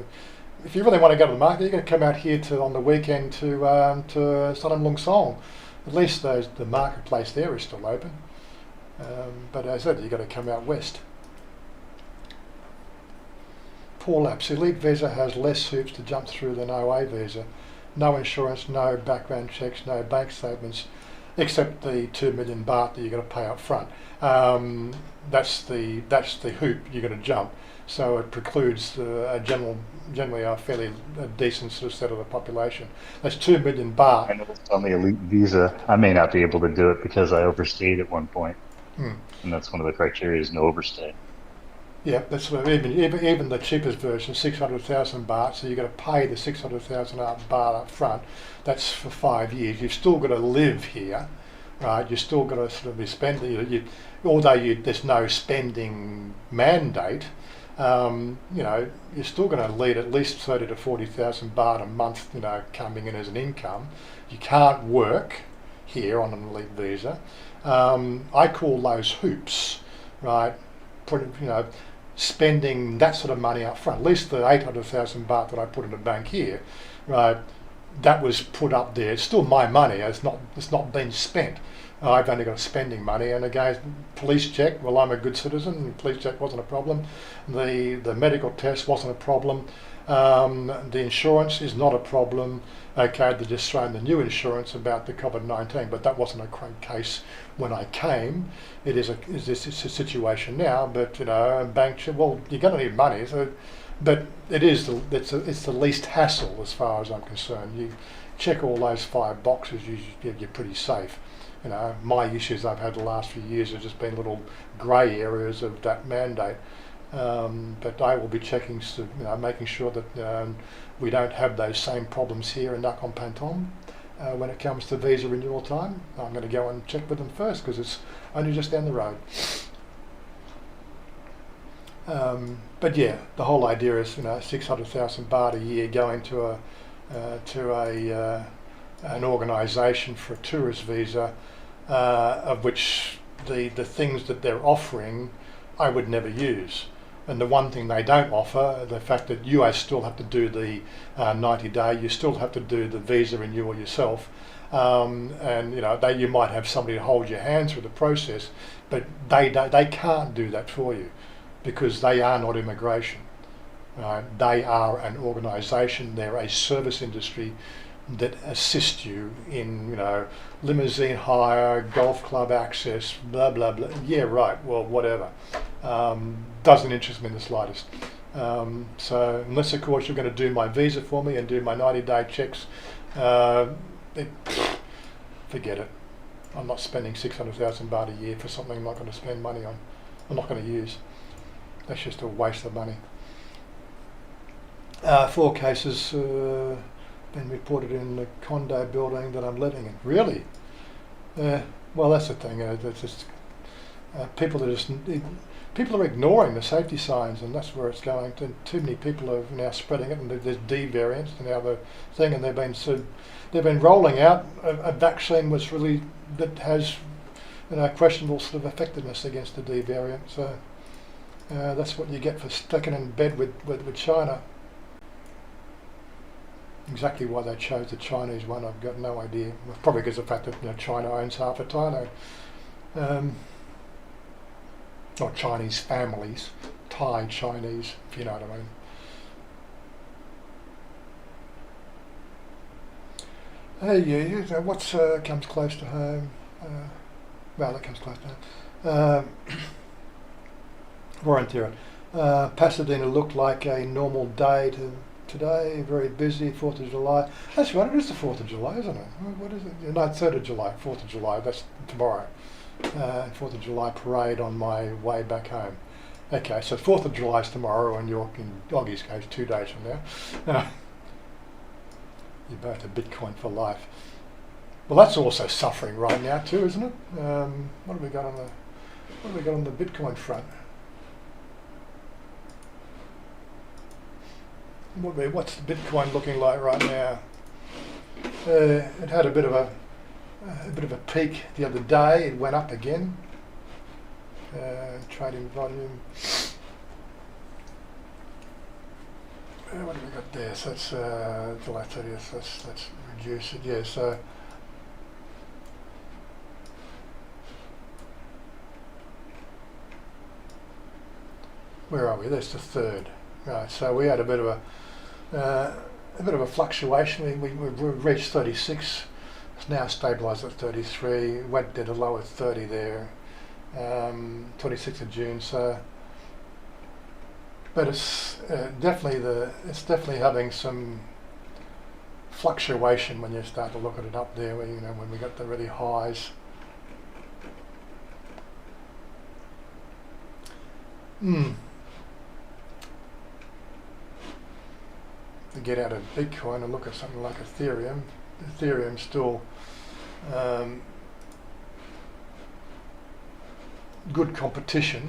if you really want to go to the market, you're going to come out here on the weekend to Sanam Lung Song. At least the marketplace there is still open. But as I said, you've got to come out west. Paul Apps. Elite Visa has less hoops to jump through than OA Visa. No insurance, no background checks, no bank statements, except the 2 million baht that you're going to pay up front. That's the hoop you're going to jump. So it precludes generally a fairly decent sort of set of the population. That's 2 million baht. I know it's on the elite visa. I may not be able to do it because I overstayed at one point, and that's one of the criteria is no overstay. Yeah, that's what, even the cheapest version, 600,000 baht. So you've got to pay the 600,000 baht up front. That's for 5 years. You've still got to live here, right? You've still got to sort of be spending. Although there's no spending mandate, you know, you're still going to lead at least 30 to 40,000 baht a month, you know, coming in as an income. You can't work here on an elite visa. I call those hoops, right? You know, spending that sort of money up front, at least the 800,000 baht that I put in the bank here, right? That was put up there. It's still my money. It's not been spent. I've only got spending money, and again, police check. Well, I'm a good citizen. Police check wasn't a problem. The medical test wasn't a problem. The insurance is not a problem. Okay, they're just throwing the new insurance about the COVID-19, but that wasn't a case when I came. It's a situation now, but you know, bank check. Well, you're going to need money, so, but it's the least hassle as far as I'm concerned. You check all those 5 boxes, you're pretty safe. You know, my issues I've had the last few years have just been little grey areas of that mandate. But I will be checking, you know, making sure that we don't have those same problems here in Nakhon Pathom when it comes to visa renewal time. I'm going to go and check with them first because it's only just down the road. But yeah, the whole idea is, you know, 600,000 baht a year going to an organisation for a tourist visa, of which the things that they're offering I would never use. And the one thing they don't offer, the fact that you still have to do the 90-day, you still have to do the visa renewal yourself, and you know, you might have somebody to hold your hand through the process, but they can't do that for you because they are not immigration. They are an organisation. They're a service industry that assist you in, you know, limousine hire, golf club access, blah, blah, blah. Yeah, right, well, whatever. Doesn't interest me in the slightest. So unless, of course, you're going to do my visa for me and do my 90-day checks, forget it. I'm not spending 600,000 baht a year for something I'm not going to spend money on. I'm not going to use. That's just a waste of money. 4 cases been reported in the condo building that I'm living in. Really? Well, that's the thing. It's just, people are ignoring the safety signs, and that's where it's going. Too many people are now spreading it, and there's D variants and now the thing, and they've been rolling out a vaccine that has, you know, questionable sort of effectiveness against the D variant. So that's what you get for sticking in bed with China. Exactly why they chose the Chinese one, I've got no idea. Probably because of the fact that, you know, China owns half of Thailand. Not Chinese families, Thai Chinese, if you know what I mean. Hey, yeah, what's comes close to home? Well, that comes close to home. Warrantera. Pasadena looked like a normal day today, very busy, 4th of July. That's right, it is the 4th of July, isn't it? What is it? No, 3rd of July, 4th of July, that's tomorrow. 4th of July parade on my way back home. Okay, so 4th of July is tomorrow, and you're in Doggy's case 2 days from now. You're both a Bitcoin for life. Well, that's also suffering right now too, isn't it? What have we got on the Bitcoin front? What's the Bitcoin looking like right now? It had a bit of a peak the other day. It went up again. Trading volume. What have we got there? So that's July 30th. Let's reduce it. Yeah. So where are we? That's the 3rd. Right. So we had a bit of a fluctuation. We reached 36. It's now stabilised at 33. Went to the low at 30 there. 26th of June. So, but it's definitely having some fluctuation when you start to look at it up there. Where, you know, when we got the really highs. To get out of Bitcoin and look at something like Ethereum. Ethereum's still good competition,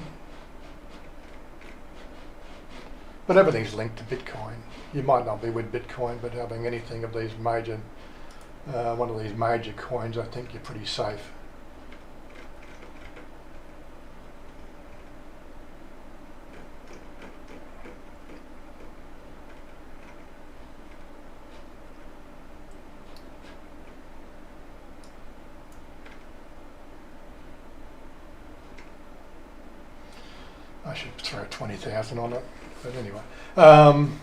but everything's linked to Bitcoin. You might not be with Bitcoin, but having anything of these major, one of these major coins, I think you're pretty safe. I should throw 20,000 on it, but anyway, I'm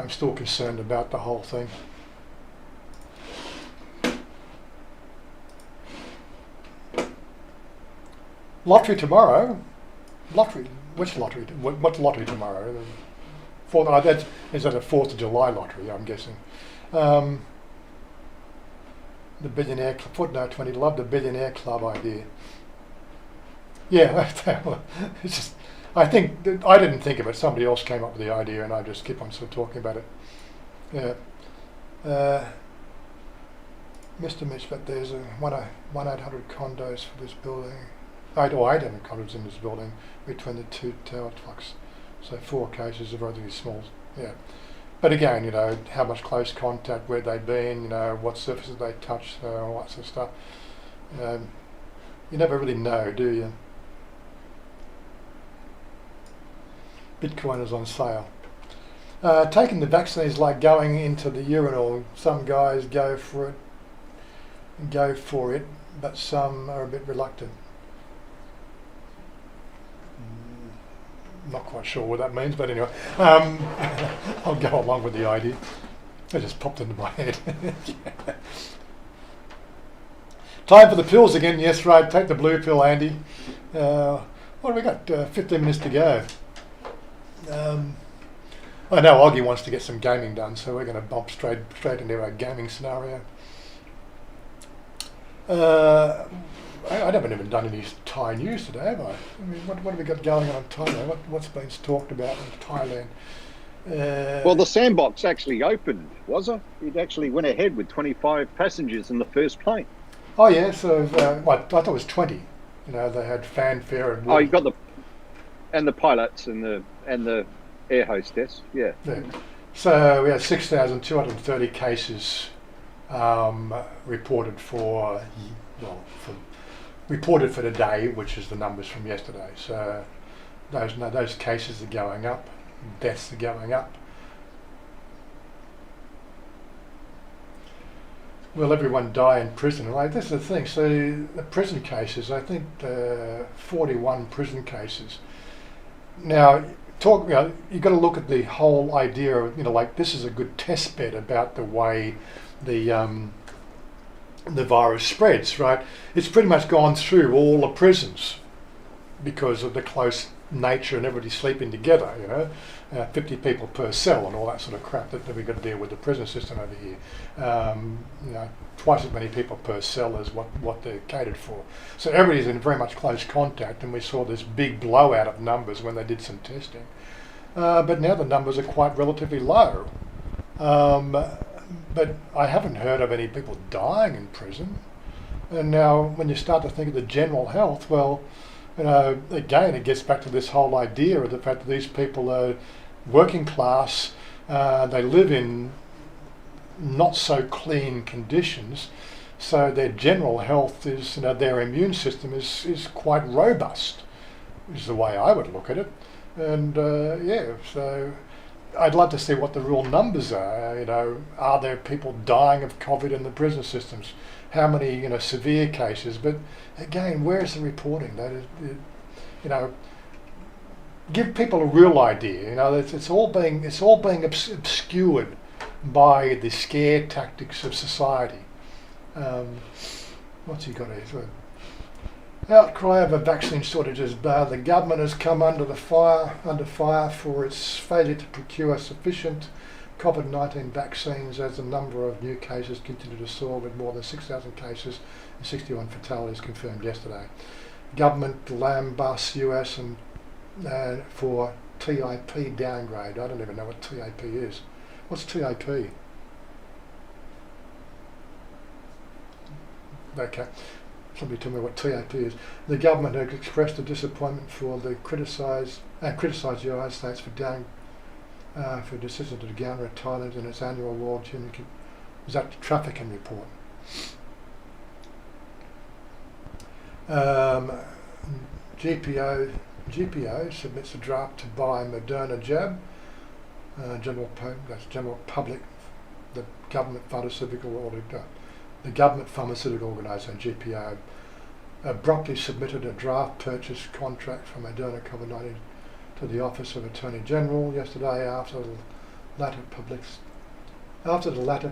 still concerned about the whole thing. Lottery tomorrow. Lottery. Which lottery? What's lottery tomorrow? Is that a 4th of July lottery? I'm guessing. The billionaire footnote 20. Love the billionaire club idea. Yeah, it's just. I didn't think of it. Somebody else came up with the idea, and I just keep on sort of talking about it. Yeah. Mr. Mitch, but there's 1-800 condos for this building. 800 condos in this building between the 2 tower blocks. So 4 cases of relatively small. Yeah. But again, you know, how much close contact, where they've been, you know, what surfaces they touched, all that sort of stuff. You never really know, do you? Bitcoin is on sale. Taking the vaccine is like going into the urinal. Some guys go for it, but some are a bit reluctant. Not quite sure what that means, but anyway, I'll go along with the idea. That just popped into my head. Time for the pills again. Yes, right. Take the blue pill, Andy. What have we got? 15 minutes to go. I know Oggy wants to get some gaming done, so we're going to bump straight into our gaming scenario. I haven't even done any Thai news today, have I? I mean, what have we got going on in Thailand? What's been talked about in Thailand? Well, the sandbox actually opened, Wazza. It actually went ahead with 25 passengers in the first plane. Oh yeah, so I thought it was 20. You know, they had fanfare and. Oh, you got the pilots and the air hostess. Yeah. So we had 6,230 cases reported for today, which is the numbers from yesterday. So those cases are going up, deaths are going up. Will everyone die in prison? Like, this is the thing. So the prison cases, I think 41 prison cases. Now, you've got to look at the whole idea of, like, this is a good test bed about the way the virus spreads, right? It's pretty much gone through all the prisons because of the close nature and everybody sleeping together, 50 people per cell and all that sort of crap that we've got to deal with the prison system over here. Twice as many people per cell as what they're catered for. So everybody's in very much close contact, and we saw this big blowout of numbers when they did some testing. But now the numbers are quite relatively low. But I haven't heard of any people dying in prison. And now when you start to think of the general health, well, again, it gets back to this whole idea of the fact that these people are working class, they live in not so clean conditions, so their general health is, their immune system is quite robust, is the way I would look at it. And so I'd love to see what the real numbers are. Are there people dying of COVID in the prison systems? How many, severe cases? But again, where's the reporting? Give people a real idea. It's all being obscured by the scare tactics of society. What's he got here? Outcry over vaccine shortages. The government has come under fire for its failure to procure sufficient COVID-19 vaccines as the number of new cases continue to soar, with more than 6,000 cases and 61 fatalities confirmed yesterday. Government lambasts US and for TIP downgrade. I don't even know what TIP is. What's TIP? Okay. Somebody tell me what TIP is. The government has expressed a disappointment for the criticised the United States for decision to downgrade Thailand in its annual World Human Trafficking report. GPO submits a draft to buy Moderna jab. General Public, the government pharmaceutical organisation GPO abruptly submitted a draft purchase contract for Moderna COVID-19 to the Office of Attorney General yesterday after the latter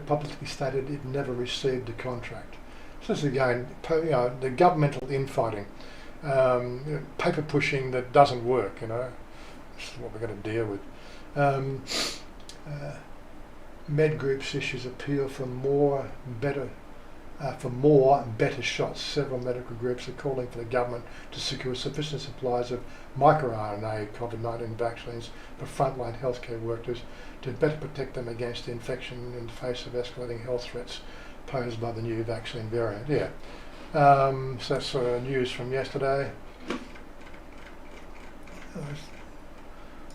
publicly stated it never received the contract. So this is again, the governmental infighting, paper pushing that doesn't work. This is what we're going to deal with. Med Groups issues appeal for more better shots. Several medical groups are calling for the government to secure sufficient supplies of microRNA COVID-19 vaccines for frontline healthcare workers to better protect them against infection in the face of escalating health threats posed by the new vaccine variant. So that's news from yesterday.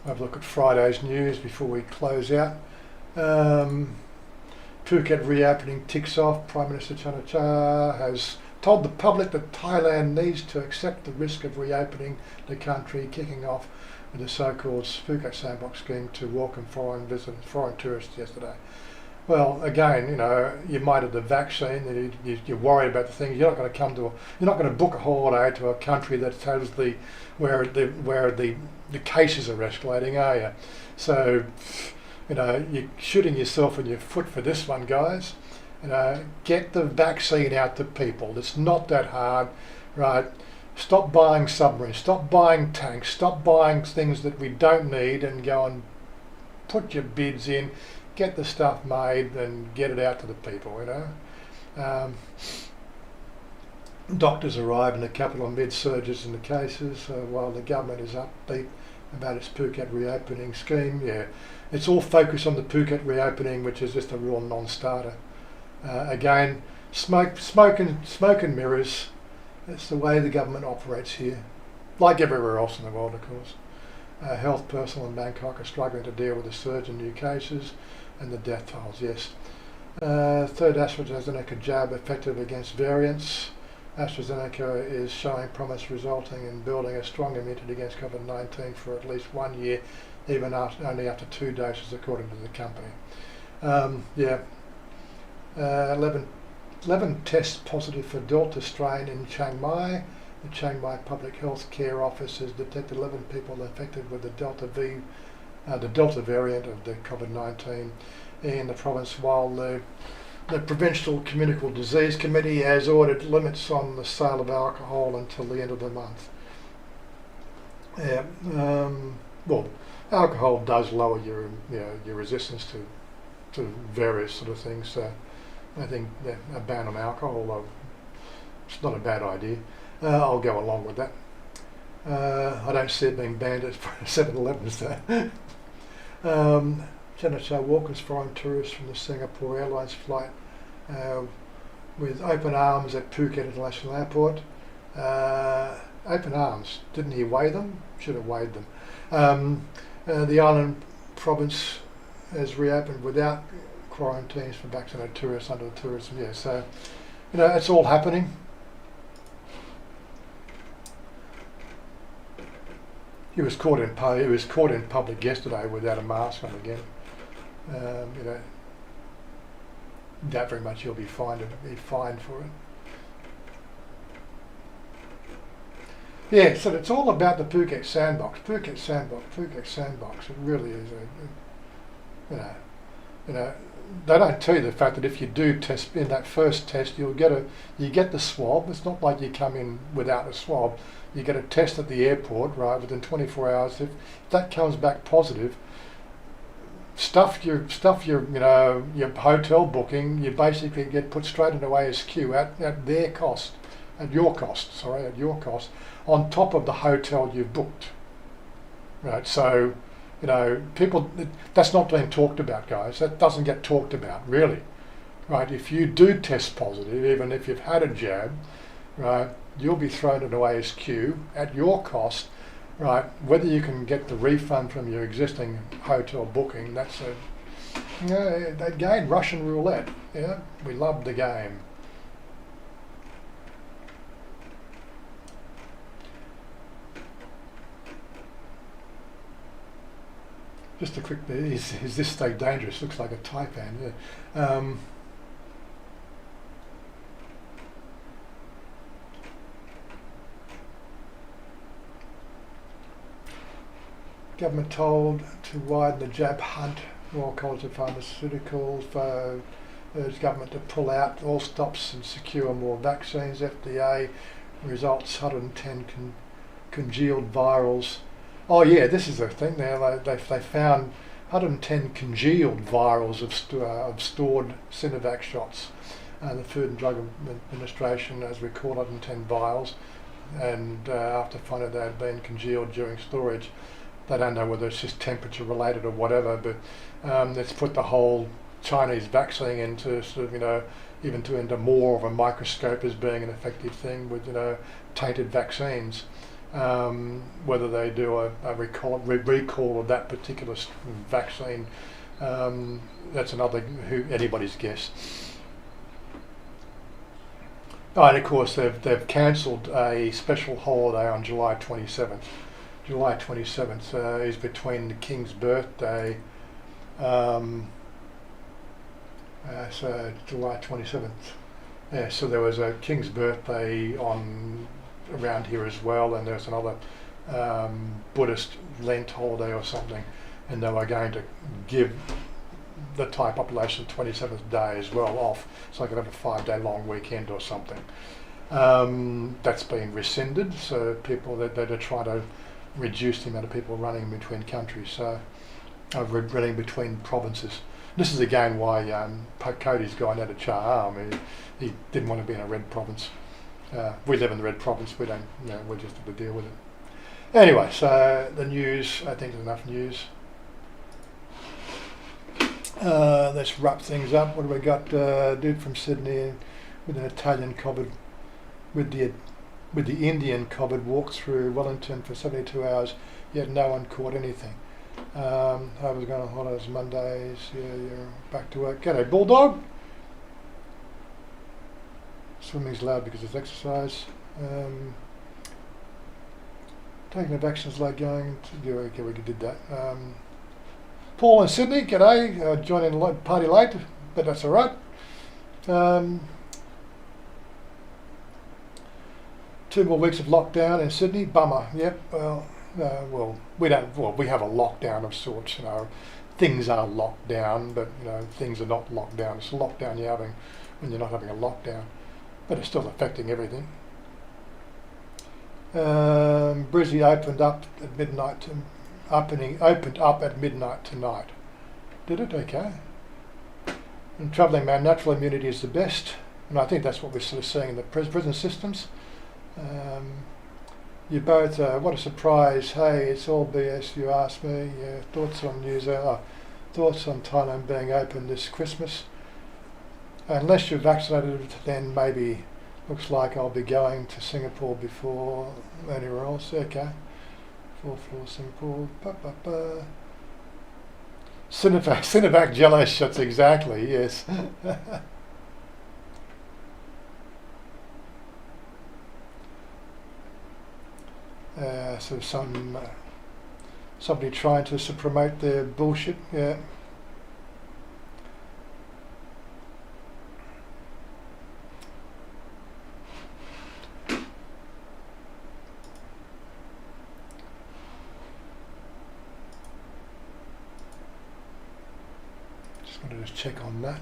Have a look at Friday's news before we close out. Phuket reopening ticks off. Prime Minister Chanya has told the public that Thailand needs to accept the risk of reopening the country, kicking off with the so-called Phuket Sandbox scheme to welcome foreign tourists yesterday. Well, again, you might have the vaccine, you're worried about the things. You're not going to book a holiday to a country that's totally where the cases are escalating, are you? So, you know, you're shooting yourself in your foot for this one, guys. You know, get the vaccine out to people. It's not that hard, right? Stop buying submarines, stop buying tanks, stop buying things that we don't need, and go and put your bids in, get the stuff made and get it out to the people, you know. Doctors arrive in the capital amid surges in the cases, while the government is upbeat about its Phuket reopening scheme. Yeah, it's all focused on the Phuket reopening, which is just a real non-starter. Again, smoke and mirrors. It's the way the government operates here, like everywhere else in the world, of course. Health personnel in Bangkok are struggling to deal with the surge in new cases and the death tolls, yes. Third AstraZeneca jab effective against variants. AstraZeneca is showing promise, resulting in building a strong immunity against COVID-19 for at least 1 year, even only after 2 doses, according to the company. 11 tests positive for Delta strain in Chiang Mai. The Chiang Mai Public Health Care Office has detected 11 people affected with the Delta variant of the COVID-19 in the province, while the Provincial Communicable Disease Committee has ordered limits on the sale of alcohol until the end of the month. Well, alcohol does lower your resistance to various sort of things. So I think a ban on alcohol, it's not a bad idea. I'll go along with that. I don't see it being banned at 7-Elevens though. Chanya walkers, foreign tourists from the Singapore Airlines flight with open arms at Phuket International Airport. Open arms, didn't he weigh them? Should have weighed them. The island province has reopened without quarantines for vaccinated tourists under the tourism. Yeah, so you know it's all happening. He was caught in public yesterday without a mask on again. You know, doubt very much he'll be fined for it. Yeah, so it's all about the Phuket sandbox. Phuket sandbox. It really is you know, they don't tell you the fact that if you do test in that first test, you get the swab. It's not like you come in without a swab. You get a test at the airport, right? Within 24 hours, if that comes back positive, stuff your hotel booking. You basically get put straight into ASQ at their cost, at your cost, on top of the hotel you've booked, right? So, you know, people, that's not being talked about, guys. That doesn't get talked about, really, right? If you do test positive, even if you've had a jab, right, you'll be thrown into ASQ at your cost, right? Whether you can get the refund from your existing hotel booking, that's again, Russian roulette. Yeah, we love the game. Just a quick, is this steak dangerous? Looks like a taipan, yeah. Government told to widen the jab hunt. Royal College of Pharmaceuticals urged government to pull out all stops and secure more vaccines. FDA results 110 congealed virals. Oh yeah, this is the thing now. They found 110 congealed virals of stored Sinovac shots. The Food and Drug Administration has recorded 110 vials, and after finding they had been congealed during storage. They don't know whether it's just temperature related or whatever, but it's put the whole Chinese vaccine into sort of, you know, into more of a microscope as being an effective thing with, you know, tainted vaccines. Whether they do a recall of that particular vaccine, that's anybody's guess. Oh, and of course they've cancelled a special holiday on July 27th. July 27th is between the King's birthday, so July 27th. Yeah, so there was a King's birthday around here as well, and there's another Buddhist Lent holiday or something. and they were going to give the Thai population 27th day as well off, so they could have a 5-day long weekend or something. That's been rescinded, so people they're trying to reduce the amount of people running between countries, so running between provinces. This is again why PopeKael's gone out of Chanya. He didn't want to be in a red province. We live in the red province. We don't. We just have to deal with it. Anyway, so the news. I think there's enough news. Let's wrap things up. What do we got? Dude from Sydney with an Italian cupboard, with the Indian cupboard, walked through Wellington for 72 hours, yet no one caught anything. I was going on holidays Mondays. Yeah, you're back to work. G'day, Bulldog. Swimming's loud because it's exercise. Taking the vaccines like going to... Yeah, okay, we did that. Paul in Sydney, g'day. Joining the party late, but that's all right. 2 more weeks of lockdown in Sydney. Bummer. Yep. Well, we don't. Well, we have a lockdown of sorts. Things are locked down, but things are not locked down. It's a lockdown you're having when you're not having a lockdown, but it's still affecting everything. Brisbane opened up at midnight. Opened up at midnight tonight. Did it? Okay. And travelling man, natural immunity is the best, and I think that's what we're sort of seeing in the prison systems. You both, what a surprise. Hey, it's all BS, you asked me. Thoughts on thoughts on Thailand being open this Christmas. Unless you're vaccinated, then maybe looks like I'll be going to Singapore before anywhere else. Okay. 4th floor Singapore. Sinovac jello shots, exactly, yes. So somebody trying to promote their bullshit, yeah. Just want to check on that.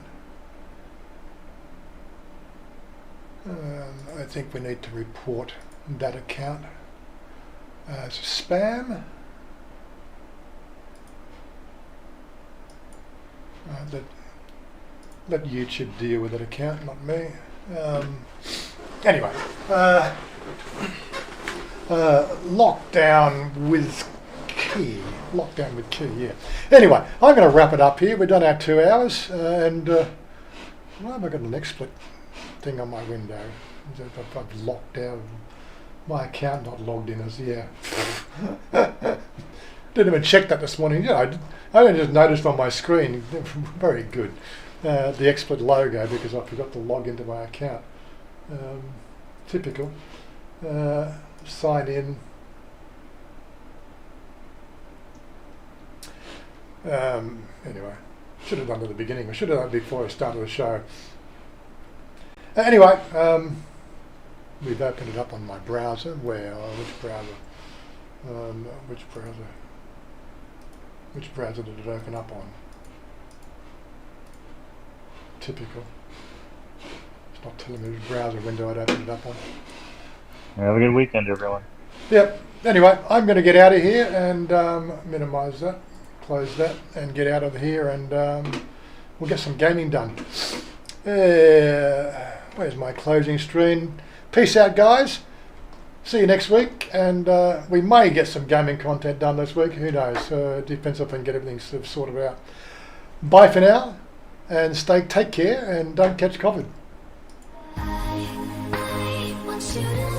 I think we need to report that account as spam. Let YouTube deal with that account, not me. Anyway, lockdown with key. Lockdown with key, yeah. Anyway, I'm going to wrap it up here. We've done our 2 hours, and why have I got an XSplit thing on my window? I've locked out my account, not logged in as, yeah. Didn't even check that this morning. I only just noticed on my screen. Very good. The XSplit logo, because I forgot to log into my account. Typical. Sign in. Anyway, should have done it at the beginning. I should have done it before I started the show. Anyway, we've opened it up on my browser. Which browser? Which browser did it open up on? Typical. It's not telling me which browser window I'd opened it up on. Have a good weekend, everyone. Yep. Anyway, I'm going to get out of here and minimise that, close that, and get out of here, and we'll get some gaming done. Where's my closing screen? Peace out, guys. See you next week, and we may get some gaming content done this week. Who knows? It depends if I can get everything sort of sorted out. Bye for now, and take care, and don't catch COVID. I want you to